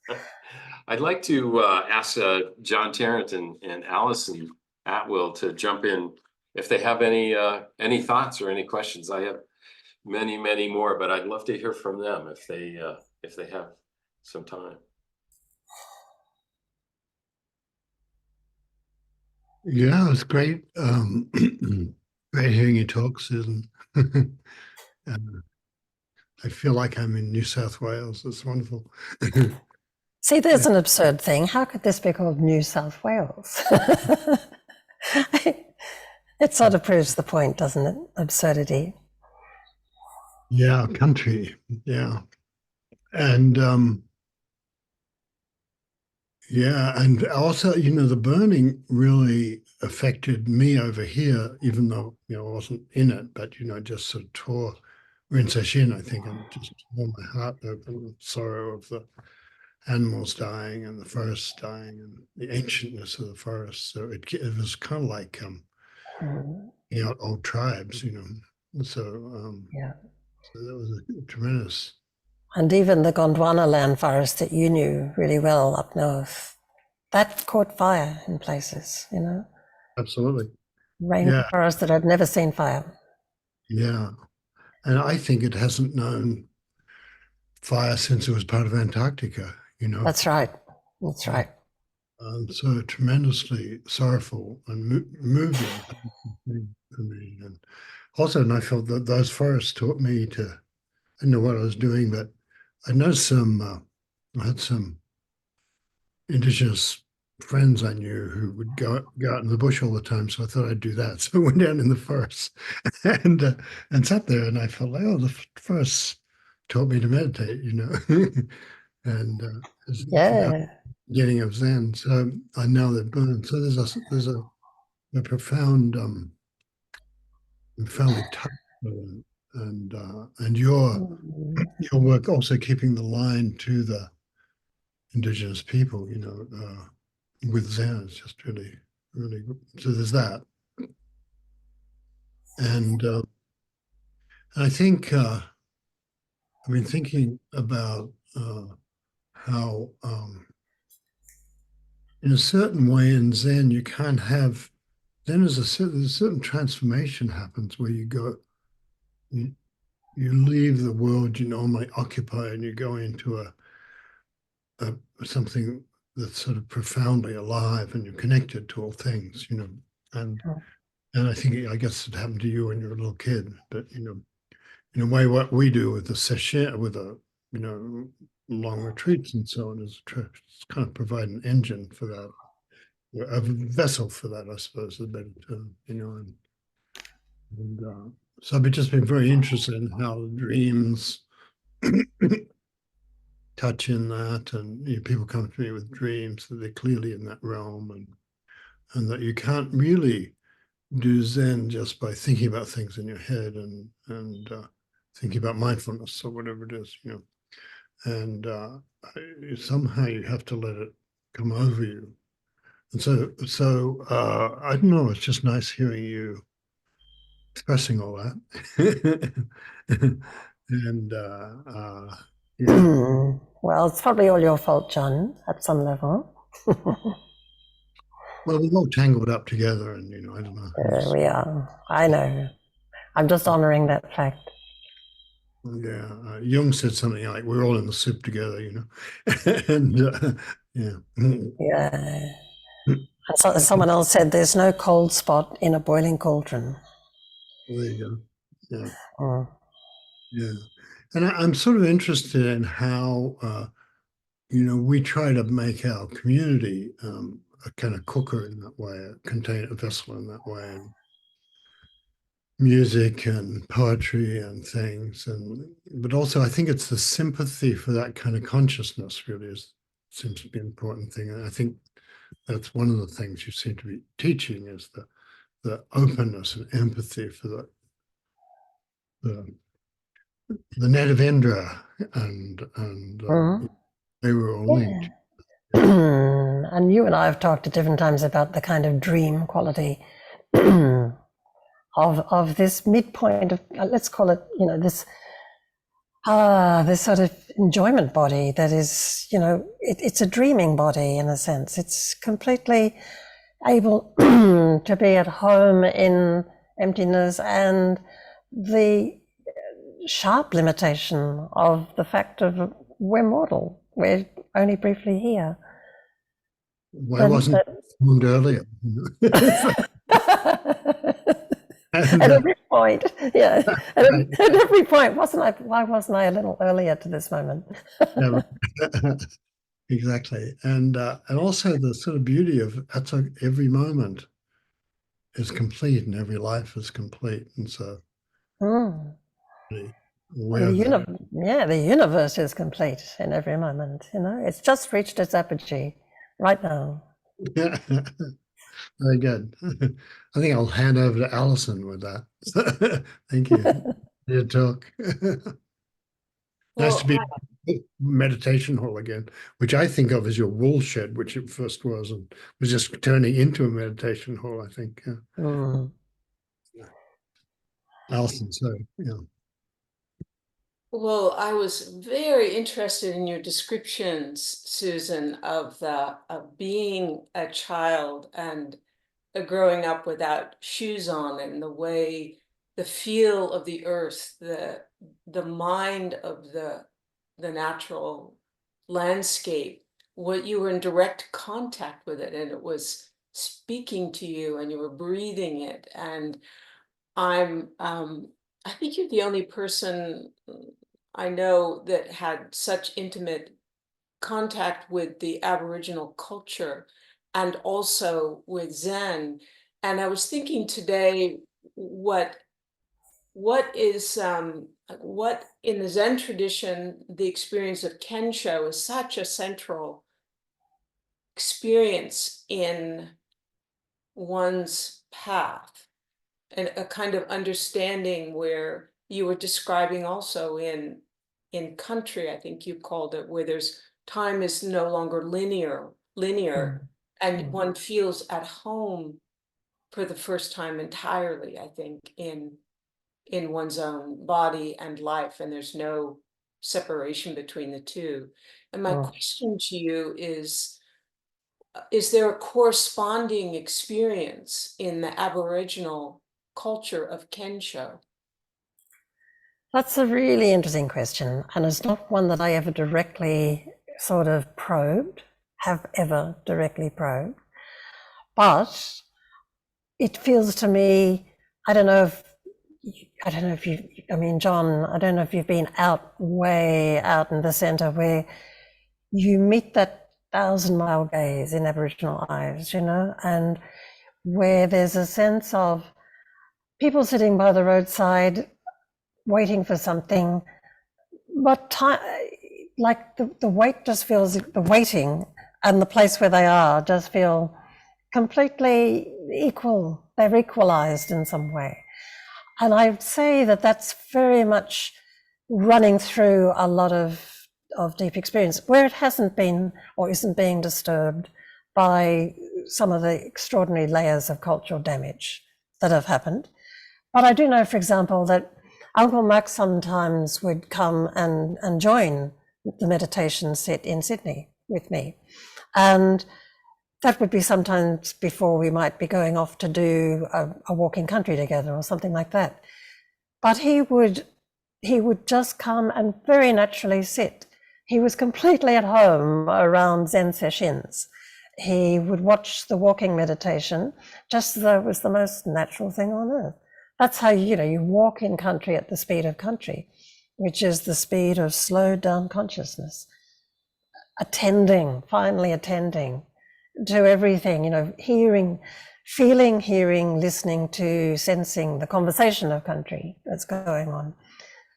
I'd like to ask John Tarrant and Allison Atwill to jump in if they have any thoughts or any questions. I have many, many more, but I'd love to hear from them if they have some time. Yeah, it was great. Great hearing you talk, Susan. I feel like I'm in New South Wales. It's wonderful. See, there's an absurd thing. How could this be called New South Wales? It sort of proves the point, doesn't it? Absurdity. Yeah, country. Yeah. And yeah, and also, the burning really affected me over here, even though, I wasn't in it, but, just sort of tore Rinsesh in, I think, and just tore my heart open with sorrow of the animals dying and the forests dying and the ancientness of the forest. So it was kind of like old tribes, So Yeah. so that was a tremendous. And even the Gondwana land forest that you knew really well up north, that caught fire in places, Absolutely. Yeah, Rainforest that had never seen fire. yeah. And I think it hasn't known fire since it was part of Antarctica, That's right. That's right. So tremendously sorrowful and moving for me. And also, and I felt that those forests taught me to, I didn't know what I was doing, but I know I had some Indigenous friends I knew who would go out in the bush all the time. So I thought I'd do that. So I went down in the forest and sat there, and I felt like, oh, the forest taught me to meditate, and Yeah. getting of Zen. So I know they've burned. So there's a profound, profoundly touched, and your work also keeping the line to the Indigenous people, with Zen is just really, really good. So there's that, and I think I've been thinking about how, in a certain way, in Zen you can't have. Then there's a certain transformation happens where you, you leave the world you normally occupy and you go into something that's sort of profoundly alive and you're connected to all things, and and I guess it happened to you when you were a little kid, but in a way, what we do with the session, with long retreats and so on, is kind of provide an engine for that, a vessel for that, I suppose, is a better term, and so I've just been very interested in how dreams touch in that, and people come to me with dreams that they're clearly in that realm, and that you can't really do Zen just by thinking about things in your head and thinking about mindfulness or whatever it is, and somehow you have to let it come over you. And so I don't know. It's just nice hearing you expressing all that. And yeah, Well, it's probably all your fault, John, at some level. well, we're all tangled up together, and I don't know. There we are. I know. I'm just honoring that fact. Yeah, Jung said something like, "We're all in the soup together," and yeah. Yeah. And so, someone else said, "There's no cold spot in a boiling cauldron." There you go. Yeah, Mm. yeah. And I'm sort of interested in how we try to make our community a kind of cooker in that way, a container, a vessel in that way, and music and poetry and things, and but also I think it's the sympathy for that kind of consciousness really seems to be an important thing, and I think that's one of the things you seem to be teaching is the openness and empathy for the the native Indra and Mm. they were all linked. Yeah. And you and I have talked at different times about the kind of dream quality of this midpoint of, let's call it, this sort of enjoyment body that is, it's a dreaming body in a sense. It's completely able to be at home in emptiness and the sharp limitation of the fact of we're mortal. We're only briefly here. Why And wasn't it formed earlier? at And every point, yeah, right, at every point, why wasn't I a little earlier to this moment? yeah, exactly, and also the sort of beauty of that's like every moment is complete and every life is complete, and so Mm. really And aware of that. the universe is complete in every moment. It's just reached its apogee right now. Yeah, very good. I think I'll hand over to Alison with that. Thank you. Your talk. Nice to Well, be in meditation hall again, which I think of as your wool shed, which it first was, and was just turning into a meditation hall, I think. Yeah. Mm. Alison, so yeah. well, I was very interested in your descriptions, Susan, of being a child and growing up without shoes on, and the way the feel of the earth, the mind of the natural landscape, what you were in direct contact with it, and it was speaking to you, and you were breathing it, and I think you're the only person I know that had such intimate contact with the Aboriginal culture and also with Zen. And I was thinking today, what what is like what in the Zen tradition, the experience of Kensho is such a central experience in one's path, and a kind of understanding where you were describing also in country, I think you called it, where there's time is no longer linear, Mm. and Mm. one feels at home for the first time entirely, I think, in one's own body and life, and there's no separation between the two. And my Mm. question to you is there a corresponding experience in the Aboriginal culture of Kensho? That's a really interesting question, and it's not one that I ever directly sort of have ever directly probed. But it feels to me, I don't know if you, I mean, John, I don't know if you've been way out in the centre where you meet that 1,000-mile gaze in Aboriginal eyes, and where there's a sense of people sitting by the roadside waiting for something, but time, like the wait just feels, the waiting and the place where they are just feel completely equal. They're equalized in some way. And I'd say that that's very much running through a lot of deep experience where it hasn't been or isn't being disturbed by some of the extraordinary layers of cultural damage that have happened. But I do know, for example, that Uncle Max sometimes would come and join the meditation sit in Sydney with me. And that would be sometimes before we might be going off to do a walk in country together or something like that. But he would just come and very naturally sit. He was completely at home around Zen sessions. He would watch the walking meditation just as though it was the most natural thing on earth. That's how, you walk in country at the speed of country, which is the speed of slowed down consciousness. Finally attending to everything, hearing, feeling, hearing, listening to, sensing the conversation of country that's going on.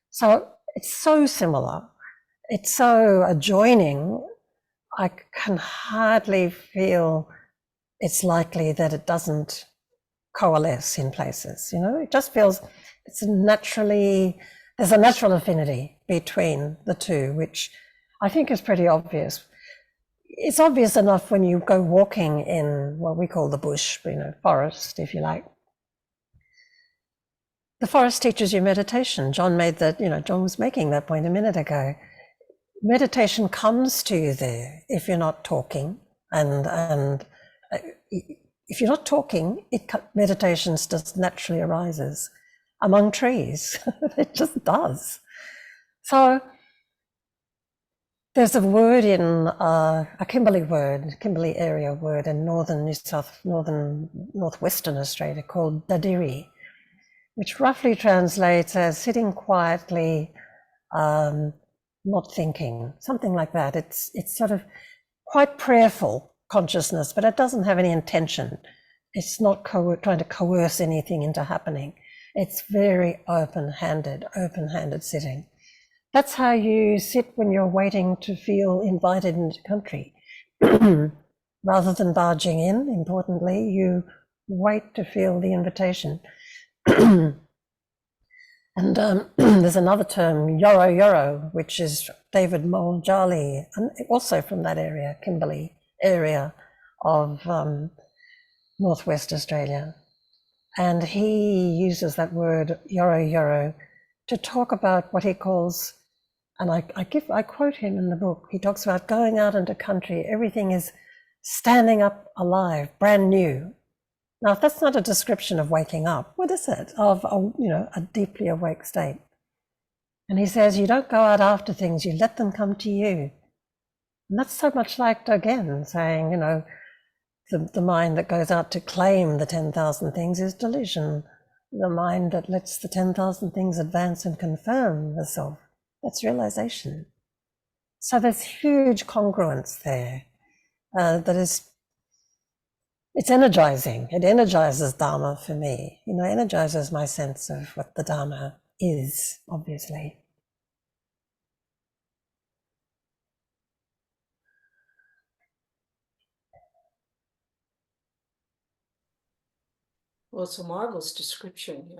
So it's so similar. It's so adjoining. I can hardly feel it's likely that it doesn't coalesce in places. It just feels there's a natural affinity between the two, which I think is pretty obvious. It's obvious enough when you go walking in what we call the bush, forest, if you like. The forest teaches you meditation. Jon was making that point a minute ago. Meditation comes to you there if you're not talking, and if you're not talking, meditation just naturally arises among trees. It just does. So there's a word in a Kimberley area word in northwestern Australia called dadiri, which roughly translates as sitting quietly, not thinking, something like that. It's sort of quite prayerful consciousness, but it doesn't have any intention. It's not trying to coerce anything into happening. It's very open-handed sitting. That's how you sit when you're waiting to feel invited into country. Rather than barging in, importantly, you wait to feel the invitation. And there's another term, yoro, which is David Moljali, and also from that area, Kimberley area of Northwest Australia. And he uses that word, yoro, to talk about what he calls, and I quote him in the book, he talks about going out into country, everything is standing up alive, brand new. Now, if that's not a description of waking up, what is it? Of a deeply awake state. And he says, you don't go out after things, you let them come to you. And that's so much like, again, saying, the mind that goes out to claim the 10,000 things is delusion. The mind that lets the 10,000 things advance and confirm the self, that's realization. So there's huge congruence there it's energizing. It energizes Dharma for me. Energizes my sense of what the Dharma is, obviously. Well, it's a marvelous description.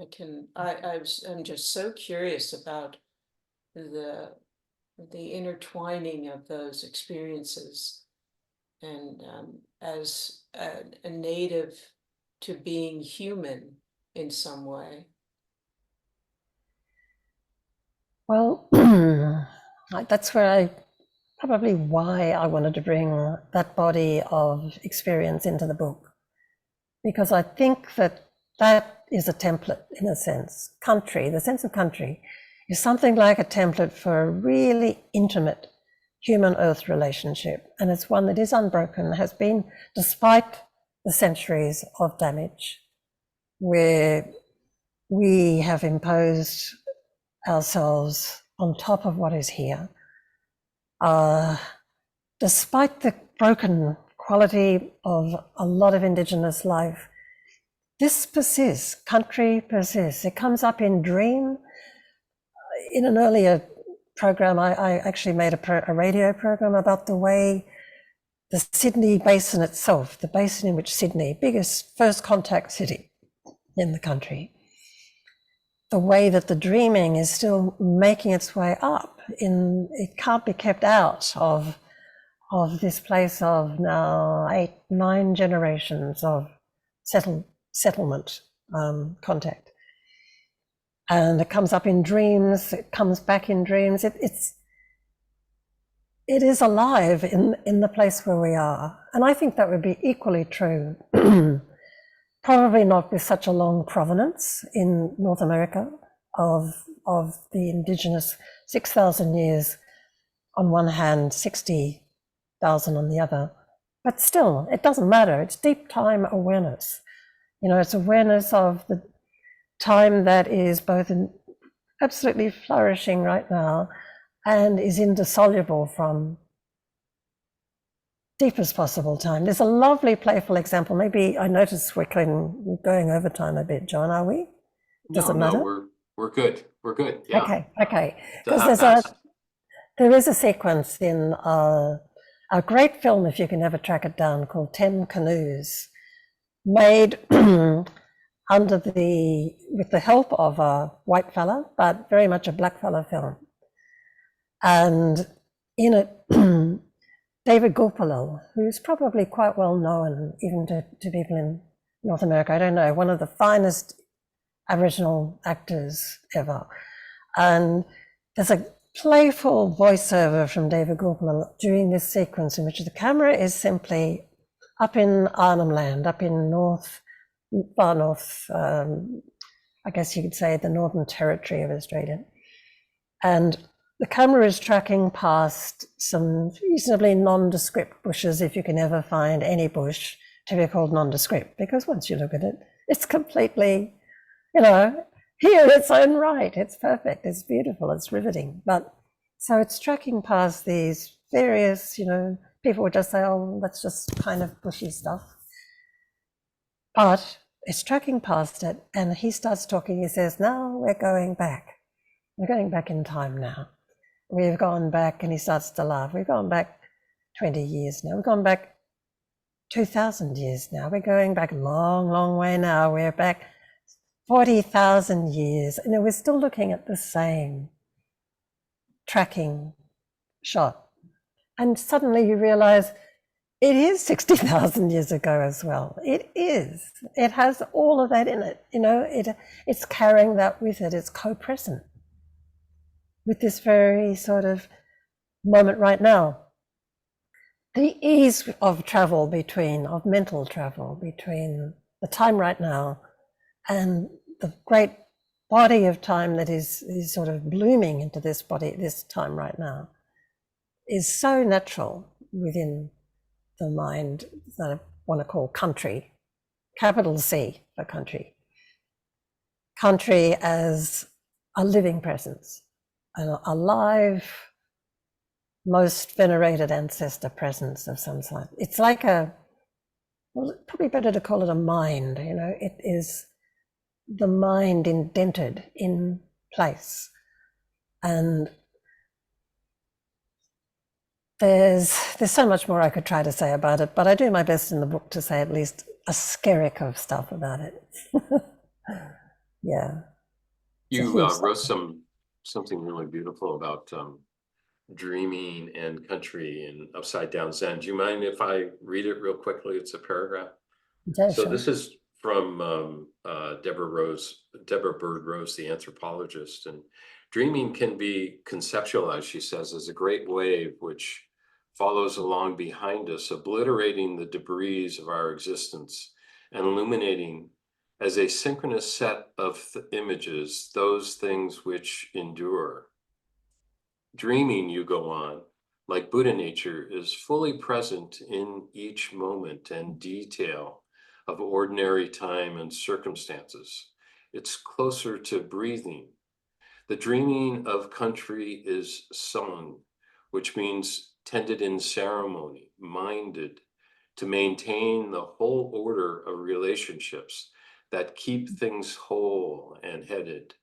I'm just so curious about the intertwining of those experiences. And as a native to being human in some way. Well, that's probably why I wanted to bring that body of experience into the book. Because I think that is a template in a sense. The sense of country is something like a template for a really intimate human-earth relationship, and it's one that is unbroken, has been, despite the centuries of damage, where we have imposed ourselves on top of what is here. Despite the broken quality of a lot of Indigenous life, this persists, country persists. It comes up in dream. In an earlier program, I actually made a radio program about the way the Sydney Basin itself, the basin in which Sydney, biggest first contact city in the country, the way that the dreaming is still making its way up. It can't be kept out of this place of now 8-9 generations of settlement contact. and it comes up in dreams, it comes back in dreams. It is alive in the place where we are. And I think that would be equally true, probably not with such a long provenance in North America of the indigenous 6,000 years on one hand, 60,000 on the other. But still, it doesn't matter. It's deep time awareness. You know, it's awareness of the time that is both absolutely flourishing right now and is indissoluble from deepest possible time. There's a lovely playful example. Maybe I noticed we're going over time a bit, John, are we? Does it matter? No, we're good. We're good. Yeah. Okay. Because there is a sequence in a great film, if you can ever track it down, called 10 Canoes, made with the help of a white fella, but very much a black fella film. And in it, David Gulpilil, who's probably quite well known even to people in North America, I don't know, one of the finest Aboriginal actors ever. And there's a playful voiceover from David Gulpilil during this sequence in which the camera is simply up in Arnhem Land, up in far north, I guess you could say the Northern Territory of Australia. And the camera is tracking past some reasonably nondescript bushes, if you can ever find any bush to be called nondescript, because once you look at it, it's completely, you know, here in its own right. It's perfect, it's beautiful, it's riveting. But so it's tracking past these various, you know, people would just say, oh, that's just kind of bushy stuff. But it's tracking past it, and he starts talking. He says, now we're going back. We're going back in time now. We've gone back, and he starts to laugh. We've gone back 20 years now. We've gone back 2,000 years now. We're going back a long, long way now. We're back 40,000 years. And we're still looking at the same tracking shot. And suddenly you realize it is 60,000 years ago as well. It is. It has all of that in it. You know, it's carrying that with it. It's co-present with this very sort of moment right now. The ease of mental travel between the time right now and the great body of time that is sort of blooming into this time right now is so natural within the mind that I want to call country, capital C for country. Country as a living presence, an alive, most venerated ancestor presence of some sort. It's like probably better to call it a mind, you know, it is the mind indented in place. And there's so much more I could try to say about it, but I do my best in the book to say at least a skerrick of stuff about it. Yeah. You wrote something really beautiful about dreaming and country and upside down Zen. Do you mind if I read it real quickly? It's a paragraph. Yeah, So sure. this is from Deborah Bird Rose, the anthropologist. And dreaming can be conceptualized, she says, as a great wave which follows along behind us, obliterating the debris of our existence and illuminating as a synchronous set of images those things which endure. Dreaming, you go on, like Buddha nature, is fully present in each moment and detail of ordinary time and circumstances. It's closer to breathing. The dreaming of country is sung, which means tended in ceremony, minded, to maintain the whole order of relationships that keep things whole and headed.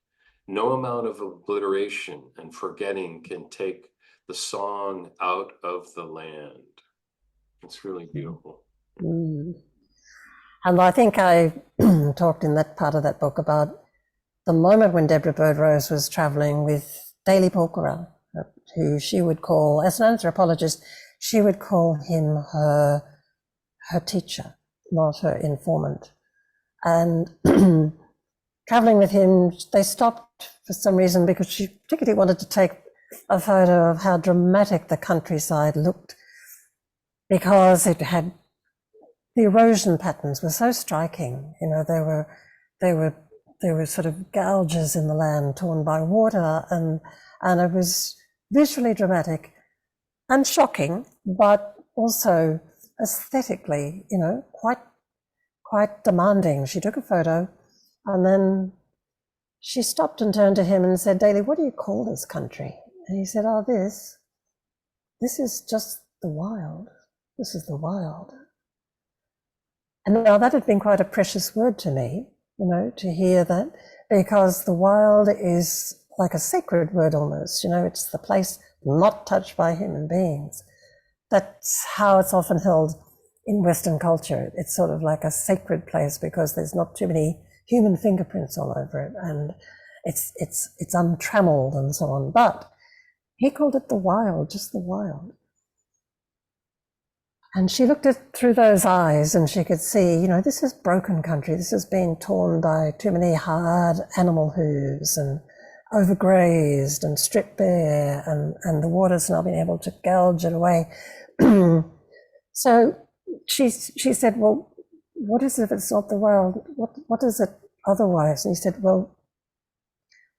No amount of obliteration and forgetting can take the song out of the land. It's really beautiful. Mm. And I think I talked in that part of that book about the moment when Deborah Bird Rose was traveling with Daley Pulkara, who she would call, as an anthropologist, she would call him her teacher, not her informant. And traveling with him, they stopped for some reason because she particularly wanted to take a photo of how dramatic the countryside looked, because it had, the erosion patterns were so striking. You know, there were sort of gouges in the land torn by water, and it was visually dramatic and shocking, but also aesthetically, you know, quite demanding. She took a photo, and then she stopped and turned to him and said, "Daly, what do you call this country?" And he said, "Oh, this is just the wild. This is the wild." And now that had been quite a precious word to me, you know, to hear that, because the wild is like a sacred word almost, you know, it's the place not touched by human beings. That's how it's often held in Western culture. It's sort of like a sacred place because there's not too many human fingerprints all over it, and it's untrammeled and so on. But he called it the wild, just the wild. And she looked at through those eyes, and she could see, you know, this is broken country. This has been torn by too many hard animal hooves and overgrazed and stripped bare, and the water's not been able to gouge it away. So she said, "Well, what is it if it's not the wild? What is it otherwise?" And he said, "Well,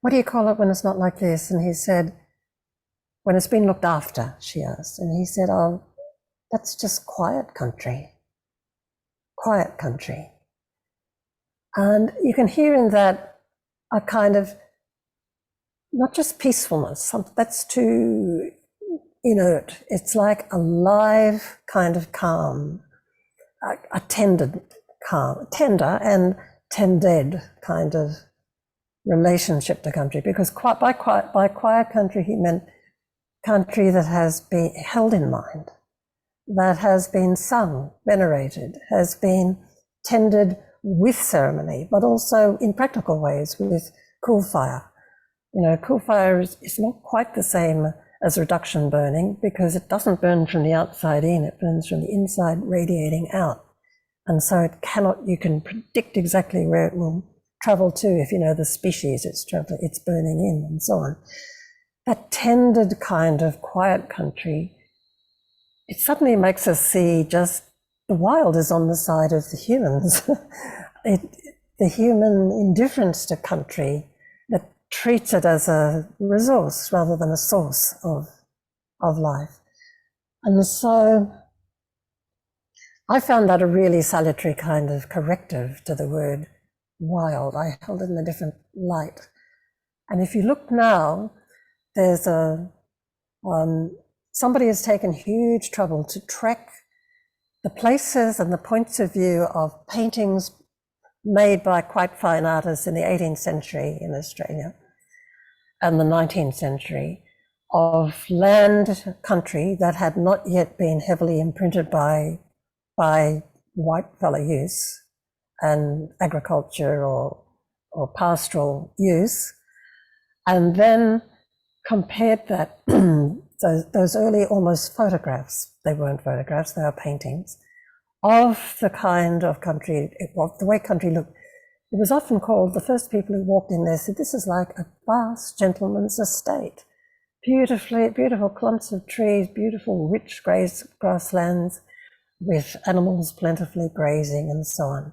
what do you call it when it's not like this?" And he said, "When it's been looked after," she asked. And he said, "Oh, that's just quiet country, quiet country." And you can hear in that a kind of, not just peacefulness, that's too inert. It's like a live kind of calm, a tended calm, tender and tended kind of relationship to country. Because by quiet country, he meant country that has been held in mind, that has been sung, venerated, has been tended with ceremony, but also in practical ways with cool fire. You know, cool fire is not quite the same as reduction burning, because it doesn't burn from the outside in, it burns from the inside radiating out. And so it cannot, you can predict exactly where it will travel to if you know the species it's burning in and so on. That tended kind of quiet country, it suddenly makes us see just the wild is on the side of the humans. The human indifference to country that treats it as a resource rather than a source of life. And so I found that a really salutary kind of corrective to the word wild. I held it in a different light. And if you look now, there's somebody has taken huge trouble to track the places and the points of view of paintings made by quite fine artists in the 18th century in Australia and the 19th century, of land country that had not yet been heavily imprinted by white fella use and agriculture or pastoral use, and then compared that, those early almost photographs, they weren't photographs, they were paintings, of the kind of country, the way country looked. It was often called, the first people who walked in there said, this is like a vast gentleman's estate. Beautiful clumps of trees, beautiful rich grasslands with animals plentifully grazing and so on.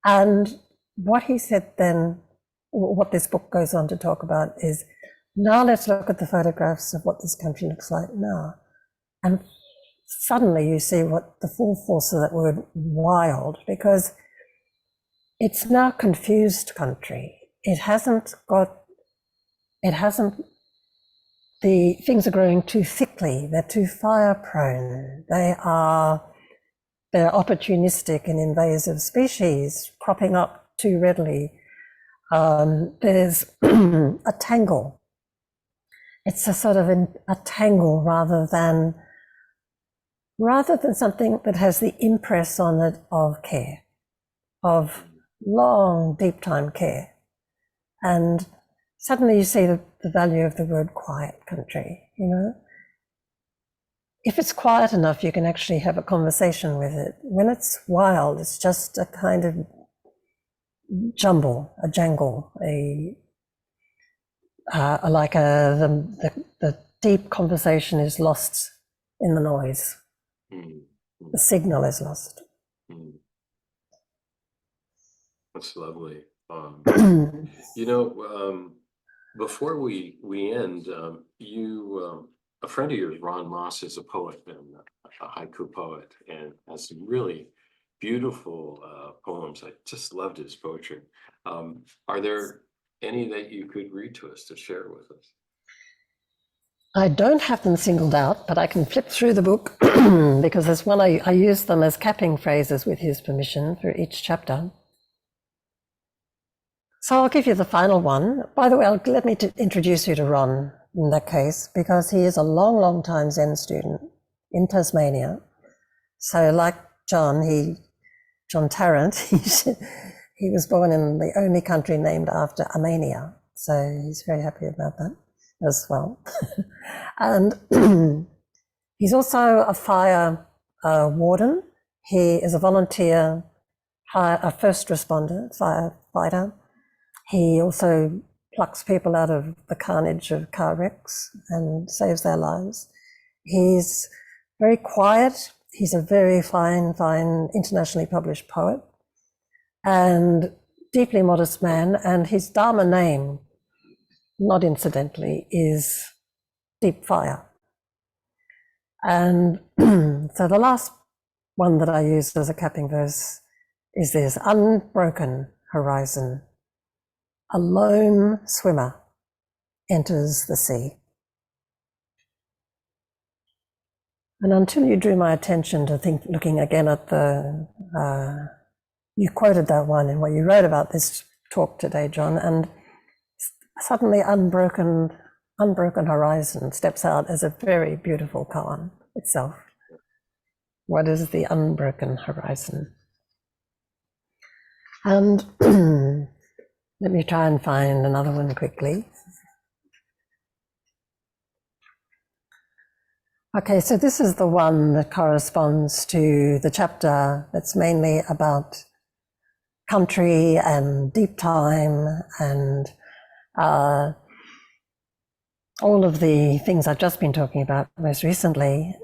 And what he said then, what this book goes on to talk about is, now let's look at the photographs of what this country looks like now. And suddenly you see what the full force of that word wild, because it's now confused country. The things are growing too thickly, they're too fire prone, they're opportunistic and invasive species cropping up too readily. There's a tangle. It's a sort of a tangle rather than something that has the impress on it of care, of long, deep time care. And suddenly you see the value of the word quiet country, you know. If it's quiet enough, you can actually have a conversation with it. When it's wild, it's just a kind of jumble, a jangle, the deep conversation is lost in the noise. The signal is lost. That's lovely. Before we end, a friend of yours, Ron Moss, is a poet and a haiku poet, and has some really beautiful poems. I just loved his poetry. Are there any that you could read to us, to share with us? I don't have them singled out, but I can flip through the book because there's one I use them as capping phrases with his permission for each chapter. So I'll give you the final one. By the way, let me introduce you to Ron in that case, because he is a long, long time Zen student in Tasmania. So like John Tarrant, he was born in the only country named after Armenia. So he's very happy about that as well. And he's also a fire warden. He is a volunteer, a first responder, firefighter. He also plucks people out of the carnage of car wrecks and saves their lives. He's very quiet. He's a very fine, internationally published poet and deeply modest man. And his Dharma name, not incidentally, is Deep Fire. And so the last one that I use as a capping verse is this: unbroken horizon. A lone swimmer enters the sea. And until you drew my attention to looking again at you quoted that one in what you wrote about this talk today, John, and suddenly unbroken horizon steps out as a very beautiful koan itself. What is the unbroken horizon? And let me try and find another one quickly. Okay, so this is the one that corresponds to the chapter that's mainly about country and deep time and all of the things I've just been talking about most recently.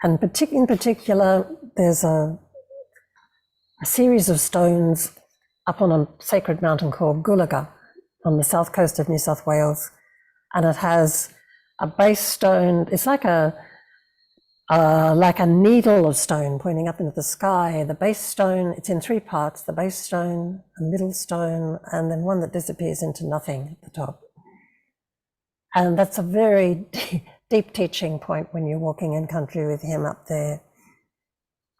And in particular, there's a series of stones up on a sacred mountain called Gulaga on the south coast of New South Wales. And it has a base stone. It's like a needle of stone pointing up into the sky. The base stone, it's in three parts: the base stone, a middle stone, and then one that disappears into nothing at the top. And that's a very deep teaching point when you're walking in country with him up there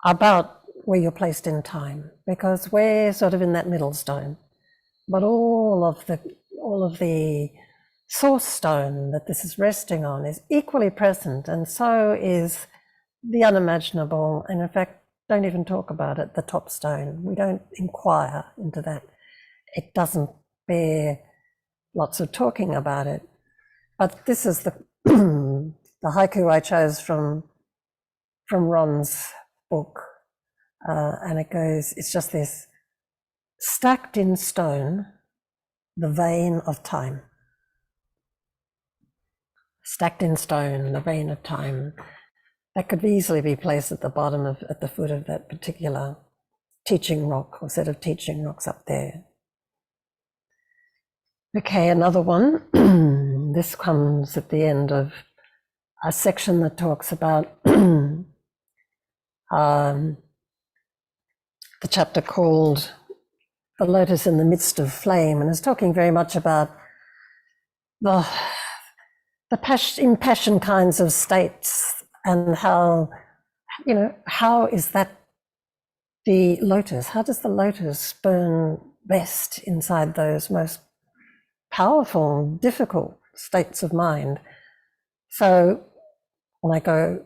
about where you're placed in time, because we're sort of in that middle stone, but all of the source stone that this is resting on is equally present, and so is the unimaginable. And in fact, don't even talk about it, the top stone. We don't inquire into that. It doesn't bear lots of talking about it. But this is the the haiku I chose from Ron's book. And it goes, it's just this: stacked in stone, the vein of time. Stacked in stone, the vein of time. That could easily be placed at the foot of that particular teaching rock or set of teaching rocks up there. Okay, another one. This comes at the end of a section that talks about the chapter called The Lotus in the Midst of Flame, and is talking very much about the impassioned kinds of states, and how is that the lotus? How does the lotus burn best inside those most powerful, difficult states of mind? So when I go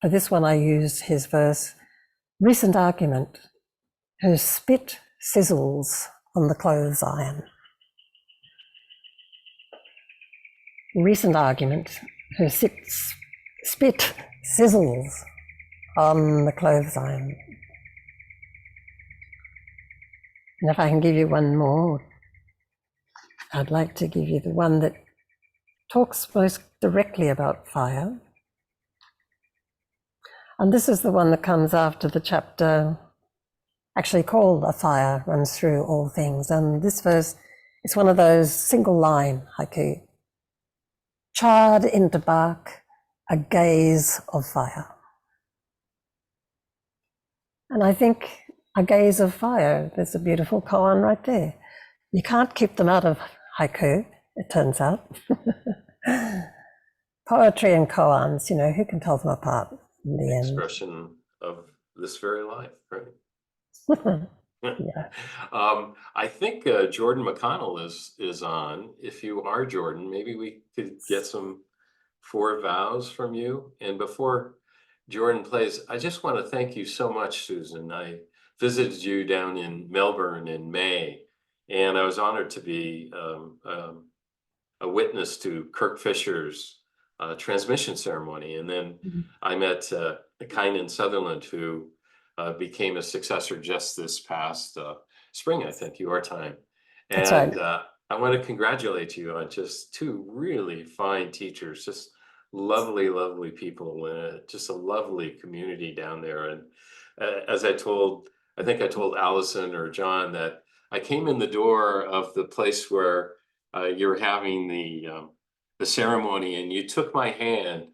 for this one, I use his verse: recent argument, her spit sizzles on the clothes iron. Recent argument, her spit sizzles on the clothes iron. And if I can give you one more, I'd like to give you the one that talks most directly about fire. And this is the one that comes after the chapter actually called "A Fire Runs Through All Things." And this verse is one of those single line haiku. Charred into bark, a gaze of fire. And I think a gaze of fire, there's a beautiful koan right there. You can't keep them out of haiku, it turns out. Poetry and koans, you know, who can tell them apart in the end? Expression of this very life, right? Yeah. I think Jordan McConnell is on. If you are Jordan, maybe we could get some 4 vows from you. And before Jordan plays, I just want to thank you so much, Susan. I visited you down in Melbourne in May, and I was honored to be a witness to Kirk Fisher's transmission ceremony. And then I met Kynan Sutherland, who became a successor just this past spring, I think, your time. That's And right. I want to congratulate you on just 2 really fine teachers, just lovely, lovely people, just a lovely community down there. And as I think I told Allison or John that I came in the door of the place where you're having the ceremony, and you took my hand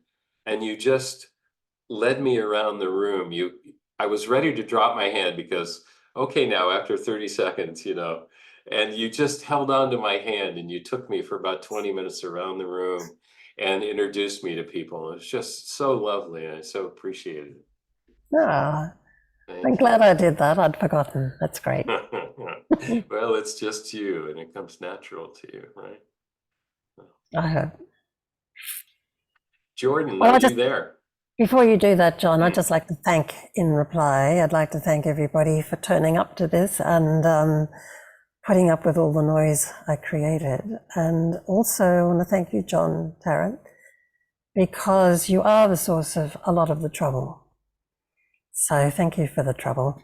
and you just led me around the room. I was ready to drop my hand because, okay, now after 30 seconds, you know, and you just held on to my hand and you took me for about 20 minutes around the room and introduced me to people. It was just so lovely, and I so appreciated it. Ah, Thank I'm you. glad I did that. I'd forgotten. That's great. Well, it's just you, and it comes natural to you, right? I hope. Jordan, Well, are you there? before you do that, John, I'd just like to thank, in reply, I'd like to thank everybody for turning up to this and putting up with all the noise I created. And also I want to thank you, Jon Tarrant, because you are the source of a lot of the trouble. So thank you for the trouble.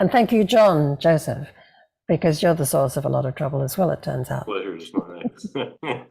And thank you, Jon Joseph, because you're the source of a lot of trouble as well, it turns out. Pleasure is mine.